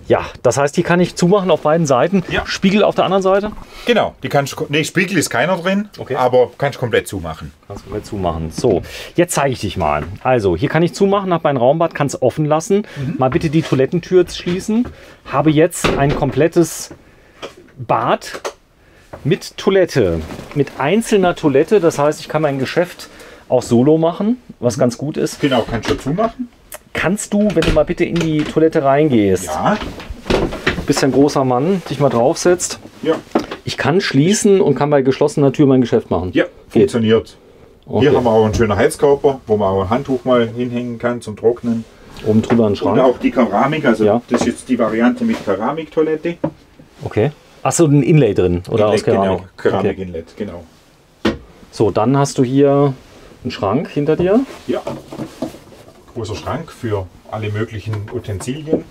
Ja, das heißt, die kann ich zumachen auf beiden Seiten. Ja. Spiegel auf der anderen Seite? Genau, die kannst du, nee, Spiegel ist keiner drin, Okay. aber kannst du komplett zumachen. Kannst du mal zumachen. So, jetzt zeige ich dich mal. Also, hier kann ich zumachen, habe mein Raumbad, kann es offen lassen. Mal bitte die Toilettentür schließen. Habe jetzt ein komplettes Bad mit Toilette. Mit einzelner Toilette. Das heißt, ich kann mein Geschäft auch solo machen, was ganz gut ist. Genau, kannst du zumachen. Kannst du, wenn du mal bitte in die Toilette reingehst, Ja. du bist ja ein großer Mann, dich mal draufsetzt. Ja. Ich kann schließen und kann bei geschlossener Tür mein Geschäft machen. Ja, funktioniert. Okay. Hier haben wir auch einen schönen Heizkörper, wo man auch ein Handtuch mal hinhängen kann zum Trocknen. Oben drüber ein Schrank. Und auch die Keramik, also Ja. das ist jetzt die Variante mit Keramiktoilette. Okay. Achso, ein Inlay drin oder Inlet, aus Keramik. Genau, Keramik Okay. Inlet, genau. So, dann hast du hier einen Schrank hinter dir. Ja. Großer Schrank für alle möglichen Utensilien.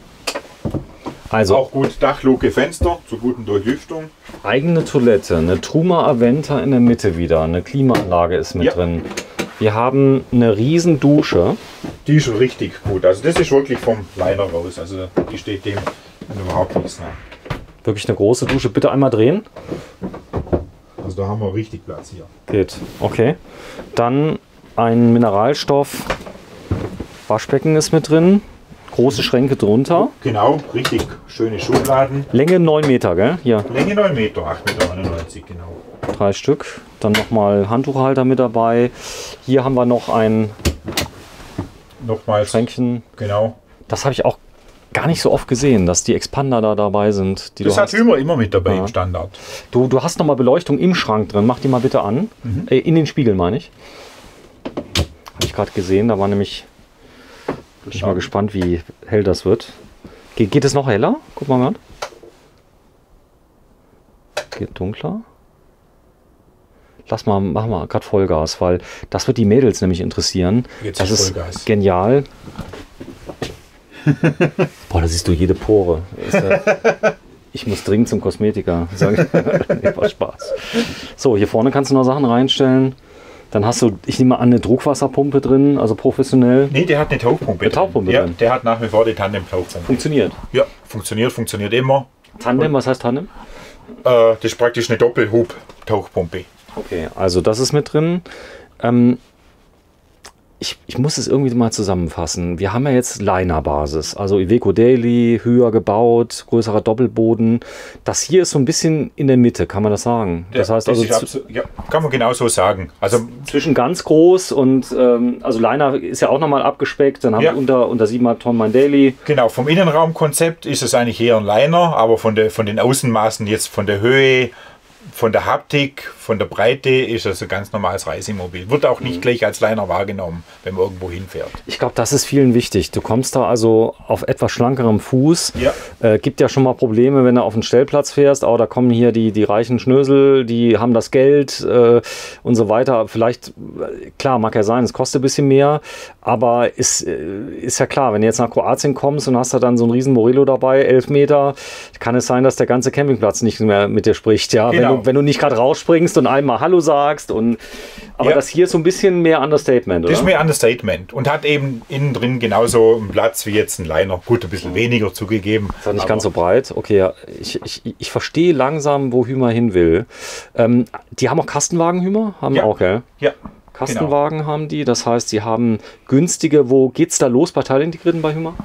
Also Auch gut Dachluke, Fenster zur guten Durchlüftung. eigene Toilette, eine Truma Aventa in der Mitte wieder, eine Klimaanlage ist mit Ja. drin. Wir haben eine riesen Dusche. Die ist schon richtig gut. Also das ist wirklich vom Liner raus. Also die steht dem überhaupt nichts nach. Wirklich eine große Dusche. Bitte einmal drehen. Also da haben wir richtig Platz hier. Geht. Okay. Dann ein Mineralstoff. Waschbecken ist mit drin. Große Schränke drunter. Genau, richtig schöne Schubladen. Länge 9 Meter, gell? Hier, Länge 9 Meter, 8,99 Meter, genau. 3 Stück. Dann nochmal Handtuchhalter mit dabei. Hier haben wir noch ein Nochmals, Schränkchen. genau. Das habe ich auch gar nicht so oft gesehen, dass die Expander da dabei sind. Die Das du hat hast. Hümer immer mit dabei Ja. im Standard. Du hast nochmal Beleuchtung im Schrank drin. Mach die mal bitte an. In den Spiegel meine ich. Habe ich gerade gesehen. Da war nämlich... Bin ich mal gespannt, wie hell das wird. Geht es noch heller? Guck mal. Geht dunkler. Machen wir gerade Vollgas, weil das wird die Mädels nämlich interessieren. Jetzt Das ist ist Vollgas. genial. Boah, da siehst du jede Pore. Ich muss dringend zum Kosmetiker. Nee, war Spaß. So, hier vorne kannst du noch Sachen reinstellen. Dann hast du, ich nehme an, eine Druckwasserpumpe drin, also professionell. Nee, der hat eine Tauchpumpe Eine Tauchpumpe ja, drin. der hat nach wie vor die Tandem-Tauchpumpe. Funktioniert. Ja, funktioniert immer. Tandem, was heißt Tandem? Das ist praktisch eine Doppelhub-Tauchpumpe. Okay, also das ist mit drin. Ich muss es irgendwie mal zusammenfassen. Wir haben ja jetzt Liner-Basis, also Iveco Daily, höher gebaut, größerer Doppelboden. Das hier ist so ein bisschen in der Mitte, kann man das sagen? Das heißt also ja, kann man genau so sagen. Also zwischen ganz groß und also Liner ist ja auch nochmal abgespeckt. Dann haben Ja. wir unter 7,5 Tonnen mein Daily. genau, vom Innenraumkonzept ist es eigentlich eher ein Liner, aber von den Außenmaßen jetzt von der Höhe, von der Haptik, von der Breite ist es ein ganz normales Reisemobil. Wird auch nicht gleich als Liner wahrgenommen, wenn man irgendwo hinfährt. Ich glaube, das ist vielen wichtig. Du kommst da also auf etwas schlankerem Fuß. Ja. Gibt ja schon mal Probleme, wenn du auf den Stellplatz fährst. Oh, da kommen hier die reichen Schnösel, die haben das Geld und so weiter. Vielleicht, klar, mag ja sein, es kostet ein bisschen mehr. Aber ist ja klar, wenn du jetzt nach Kroatien kommst und hast da dann so einen riesen Morello dabei, 11 Meter, kann es sein, dass der ganze Campingplatz nicht mehr mit dir spricht. Ja? Genau. wenn du nicht gerade rausspringst und einmal Hallo sagst. Aber das hier ist so ein bisschen mehr Understatement, oder? Das ist mehr Understatement und hat eben innen drin genauso einen Platz wie jetzt ein Liner. Gut, ein bisschen weniger zugegeben. Ist ja nicht ganz so breit. Okay, ja. Ich verstehe langsam, wo Hymer hin will. Die haben auch Kastenwagen, Hymer? Haben auch, gell? Ja. Kastenwagen haben die, das heißt, sie haben günstige, wo geht's da los bei Teilintegrierten bei Hymer?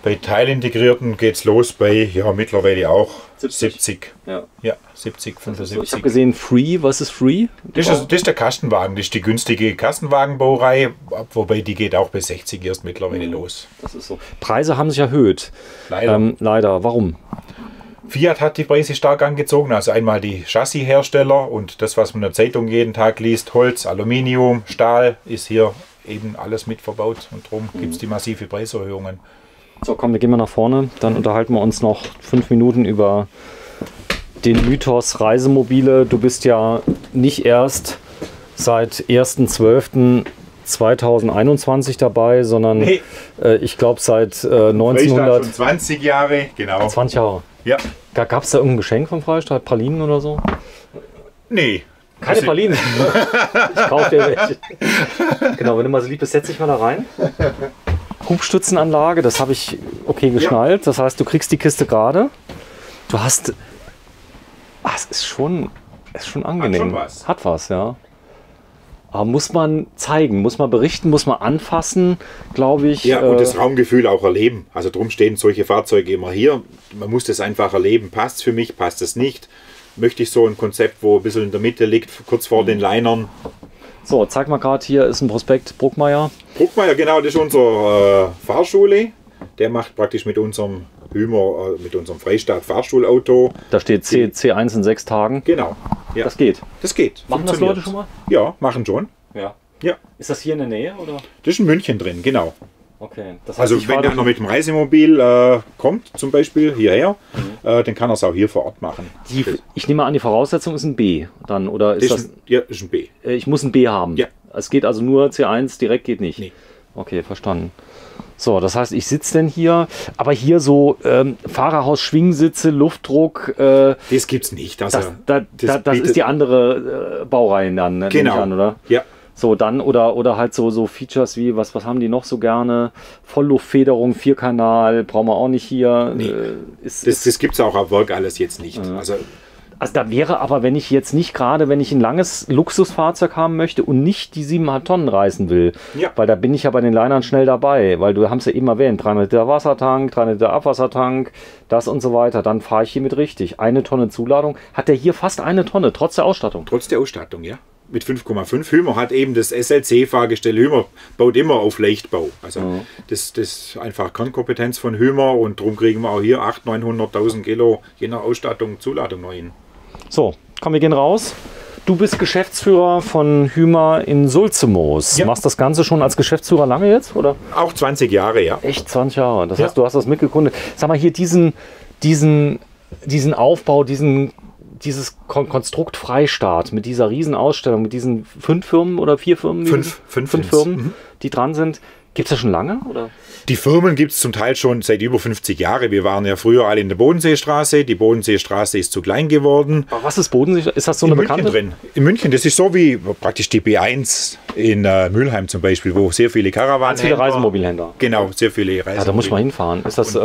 Bei Teilintegrierten geht es los bei mittlerweile auch 70. Ja, 70, 75. Ich habe gesehen, Free, was ist Free? Das ist der Kastenwagen, das ist die günstige Kastenwagenbaureihe, wobei die geht auch bei 60 erst mittlerweile los. Das ist so. Preise haben sich erhöht. Leider. Warum? Fiat hat die Preise stark angezogen, also einmal die Chassishersteller und das, was man in der Zeitung jeden Tag liest, Holz, Aluminium, Stahl, ist hier eben alles mit verbaut und darum gibt es die massive Preiserhöhungen. So, komm, wir gehen mal nach vorne, dann unterhalten wir uns noch 5 Minuten über den Mythos Reisemobile. Du bist ja nicht erst seit 1.12.2021 dabei, sondern ich glaube seit 1900... Schon 20 Jahre, genau. 20 Jahre. Ja. Gab es da irgendein Geschenk vom Freistaat? Pralinen oder so? Nee. Keine Pralinen? Ich kaufe dir welche. Genau, wenn du mal so lieb bist, setz dich mal da rein. Hubstützenanlage, das habe ich geschnallt. Das heißt, du kriegst die Kiste gerade. Du hast... es ist schon angenehm. Hat was, ja. Aber muss man zeigen, muss man berichten, muss man anfassen, glaube ich. Ja, und das Raumgefühl auch erleben. Also darum stehen solche Fahrzeuge immer hier. Man muss das einfach erleben. Passt es für mich, passt es nicht? Möchte ich so ein Konzept, wo ein bisschen in der Mitte liegt, kurz vor den Linern. So, zeig mal gerade, hier ist ein Prospekt Bruckmeier. Bruckmeier, genau, das ist unsere Fahrschule. Der macht praktisch mit unserem Hymer, mit unserem Freistaat Fahrschulauto. Da steht C1 in 6 Tagen. Genau. Ja. Das geht. Das geht. Machen das Leute schon mal? Ja, machen schon. Ja. Ja. Ist das hier in der Nähe, oder? Das ist in München drin, genau. Okay. Das heißt, also wenn einer mit dem Reisemobil kommt, zum Beispiel hierher, dann kann er es auch hier vor Ort machen. Ich nehme an, die Voraussetzung ist ein B dann, oder ist das? Ja, ist ein B. Ich muss ein B haben. Ja. Es geht also nur C1, direkt geht nicht. Nee. Okay, verstanden. So, das heißt, ich sitze denn hier, aber hier so Fahrerhaus, Schwingsitze, Luftdruck. Das gibt's nicht. Also, das ist die andere Baureihe dann, nehme ich an, oder? Ja. So, dann oder halt so Features wie, was haben die noch so gerne? Vollluftfederung, 4-Kanal, brauchen wir auch nicht hier. Nee. Das gibt es auch auf Werk alles jetzt nicht. Also da wäre aber, wenn ich jetzt nicht gerade, wenn ich ein langes Luxusfahrzeug haben möchte und nicht die 7,5 Tonnen reißen will, weil da bin ich ja bei den Linern schnell dabei, weil du hast ja eben erwähnt, 300 Liter Wassertank, 300 Liter Abwassertank, das und so weiter, dann fahre ich hiermit richtig. 1 Tonne Zuladung, hat der hier fast 1 Tonne, trotz der Ausstattung. Trotz der Ausstattung, ja. Mit 5,5. Hymer hat eben das SLC-Fahrgestell. Hymer baut immer auf Leichtbau. Also das ist einfach Kernkompetenz von Hymer und darum kriegen wir auch hier 800.000, 900.000 Kilo je nach Ausstattung, Zuladung noch hin. So, komm, wir gehen raus. Du bist Geschäftsführer von Hymer in Sulzemoos. Ja. Machst das Ganze schon als Geschäftsführer lange jetzt, oder? Auch 20 Jahre, ja. Echt 20 Jahre. Das heißt, du hast das mitgegründet. Sag mal hier diesen Aufbau, dieses Konstrukt Freistaat mit dieser Riesenausstellung, mit diesen 5 Firmen oder 4 Firmen? 5 Firmen, die dran sind. Gibt es das schon lange? Oder? Die Firmen gibt es zum Teil schon seit über 50 Jahren. Wir waren ja früher alle in der Bodenseestraße. Die Bodenseestraße ist zu klein geworden. Aber was ist Bodensee? Ist das so eine bekannte? Drin. In München, das ist so wie praktisch die B1 in Mülheim zum Beispiel, wo sehr viele Karawanen. Ganz viele Reisemobilhändler. Genau, sehr viele Reisemobilhändler. Ja, da muss ich mal hinfahren. Ist das,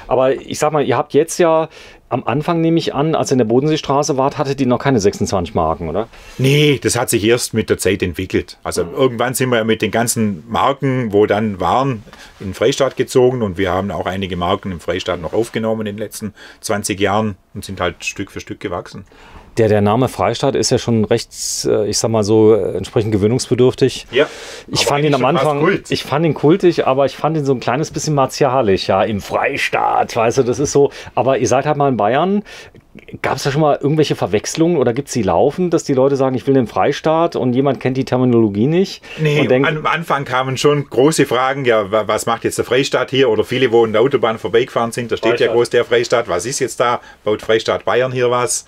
aber ich sag mal, ihr habt jetzt ja am Anfang, nehme ich an, als ihr in der Bodenseestraße wart, hattet ihr noch keine 26 Marken, oder? Nee, das hat sich erst mit der Zeit entwickelt. Also irgendwann sind wir mit den ganzen Marken, wo dann waren, in den Freistaat gezogen und wir haben auch einige Marken im Freistaat noch aufgenommen in den letzten 20 Jahren und sind halt Stück für Stück gewachsen. Der Name Freistaat ist ja schon recht, ich sag mal so, entsprechend gewöhnungsbedürftig. Ja. Ich fand ihn am Anfang, ich fand ihn kultig, aber ich fand ihn so ein kleines bisschen martialisch, ja, im Freistaat, weißt du, das ist so. Aber ihr seid halt mal in Bayern. Gab es da schon mal irgendwelche Verwechslungen oder gibt es die laufend, dass die Leute sagen, ich will den Freistaat und jemand kennt die Terminologie nicht? Nee, und denkt, am Anfang kamen schon große Fragen, ja, was macht jetzt der Freistaat hier? Oder viele, wo in der Autobahn vorbeigefahren sind, da steht ja groß der Freistaat, was ist jetzt da? Baut Freistaat Bayern hier was?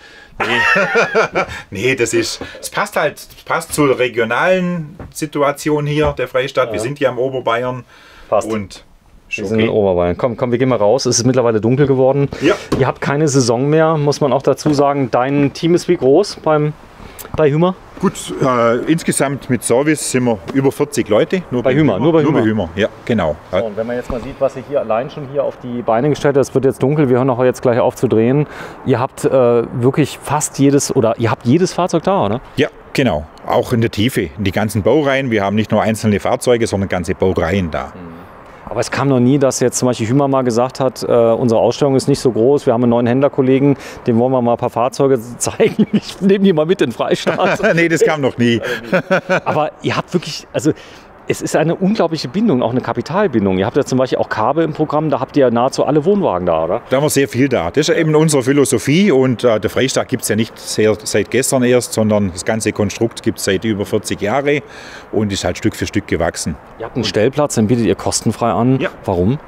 Nee, es passt zur regionalen Situation hier, der Freistaat. Wir sind ja im Oberbayern. Passt. Und Wir sind in Oberbayern. Komm, wir gehen mal raus. Es ist mittlerweile dunkel geworden. Ja. Ihr habt keine Saison mehr, muss man auch dazu sagen. Dein Team ist wie groß bei Hümer? Gut, insgesamt mit Service sind wir über 40 Leute. Nur bei Hümer. Ja, genau. So, und wenn man jetzt mal sieht, was ihr hier allein schon hier auf die Beine gestellt habt, es wird jetzt dunkel, wir hören auch jetzt gleich auf zu drehen. Ihr habt wirklich fast jedes, oder ihr habt jedes Fahrzeug da, oder? Ja, genau. Auch in der Tiefe, in die ganzen Baureihen. Wir haben nicht nur einzelne Fahrzeuge, sondern ganze Baureihen da. Aber es kam noch nie, dass jetzt zum Beispiel Hümer mal gesagt hat, unsere Ausstellung ist nicht so groß, wir haben einen neuen Händlerkollegen, dem wollen wir mal ein paar Fahrzeuge zeigen. Ich nehme die mal mit in den Freistaat. Nee, das kam noch nie. Aber ihr habt wirklich, also es ist eine unglaubliche Bindung, auch eine Kapitalbindung. Ihr habt ja zum Beispiel auch Kabel im Programm, da habt ihr ja nahezu alle Wohnwagen da, oder? Da haben wir sehr viel da. Das ist eben unsere Philosophie und der Freistaat gibt es ja nicht seit gestern erst, sondern das ganze Konstrukt gibt es seit über 40 Jahren und ist halt Stück für Stück gewachsen. Ihr habt einen Stellplatz, den bietet ihr kostenfrei an. Ja. Warum?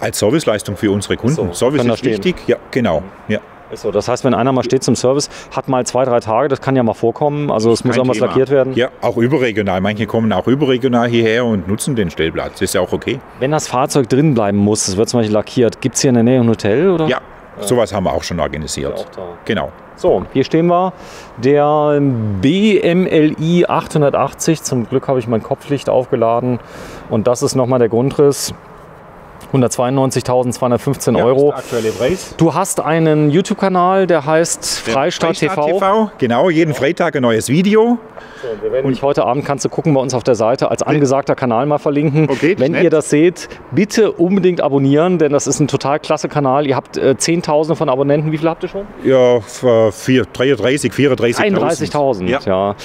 Als Serviceleistung für unsere Kunden. So, Service ist wichtig. Ja, genau. Ja. Ist so. Das heißt, wenn einer mal steht zum Service, hat mal 2, 3 Tage, das kann ja mal vorkommen. Also es muss auch mal lackiert werden. Ja, auch überregional. Manche kommen auch überregional hierher und nutzen den Stellplatz. Das ist ja auch okay. Wenn das Fahrzeug drin bleiben muss, es wird zum Beispiel lackiert, gibt es hier in der Nähe ein Hotel? Oder? Ja, sowas haben wir auch schon organisiert. Auch da. Genau. So, hier stehen wir. Der BMLI 880. Zum Glück habe ich mein Kopflicht aufgeladen. Und das ist nochmal der Grundriss. 192.215 Euro. Das ist der aktuelle Preis. Du hast einen YouTube-Kanal, der heißt Freistaat TV. Genau, jeden Freitag ein neues Video. So, wir werden dich heute Abend, kannst du gucken bei uns auf der Seite, als angesagter Kanal mal verlinken. Okay, wenn ihr das seht, bitte unbedingt abonnieren, denn das ist ein total klasse Kanal. Ihr habt Zehntausende von Abonnenten. Wie viele habt ihr schon? Ja, 34.000. 31.000, ja.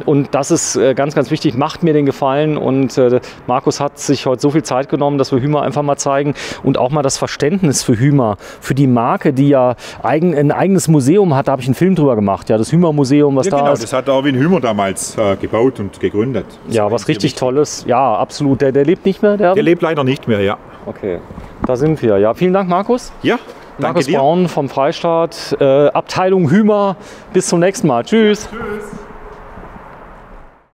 Und das ist ganz, ganz wichtig. Macht mir den Gefallen und Markus hat sich heute so viel Zeit genommen, dass wir Hümer einfach mal zeigen und auch mal das Verständnis für Hümer, für die Marke, die ja ein eigenes Museum hat. Da habe ich einen Film drüber gemacht, ja, das Hümer-Museum, was ja, da genau, ist. Das hat Erwin Hümer damals gebaut und gegründet. Ja, was richtig Tolles. Ja, absolut. Der lebt nicht mehr? Der lebt leider nicht mehr, ja. Okay, da sind wir. Ja, vielen Dank, Markus. Ja, danke Markus dir. Braun vom Freistaat, Abteilung Hümer. Bis zum nächsten Mal. Tschüss. Tschüss.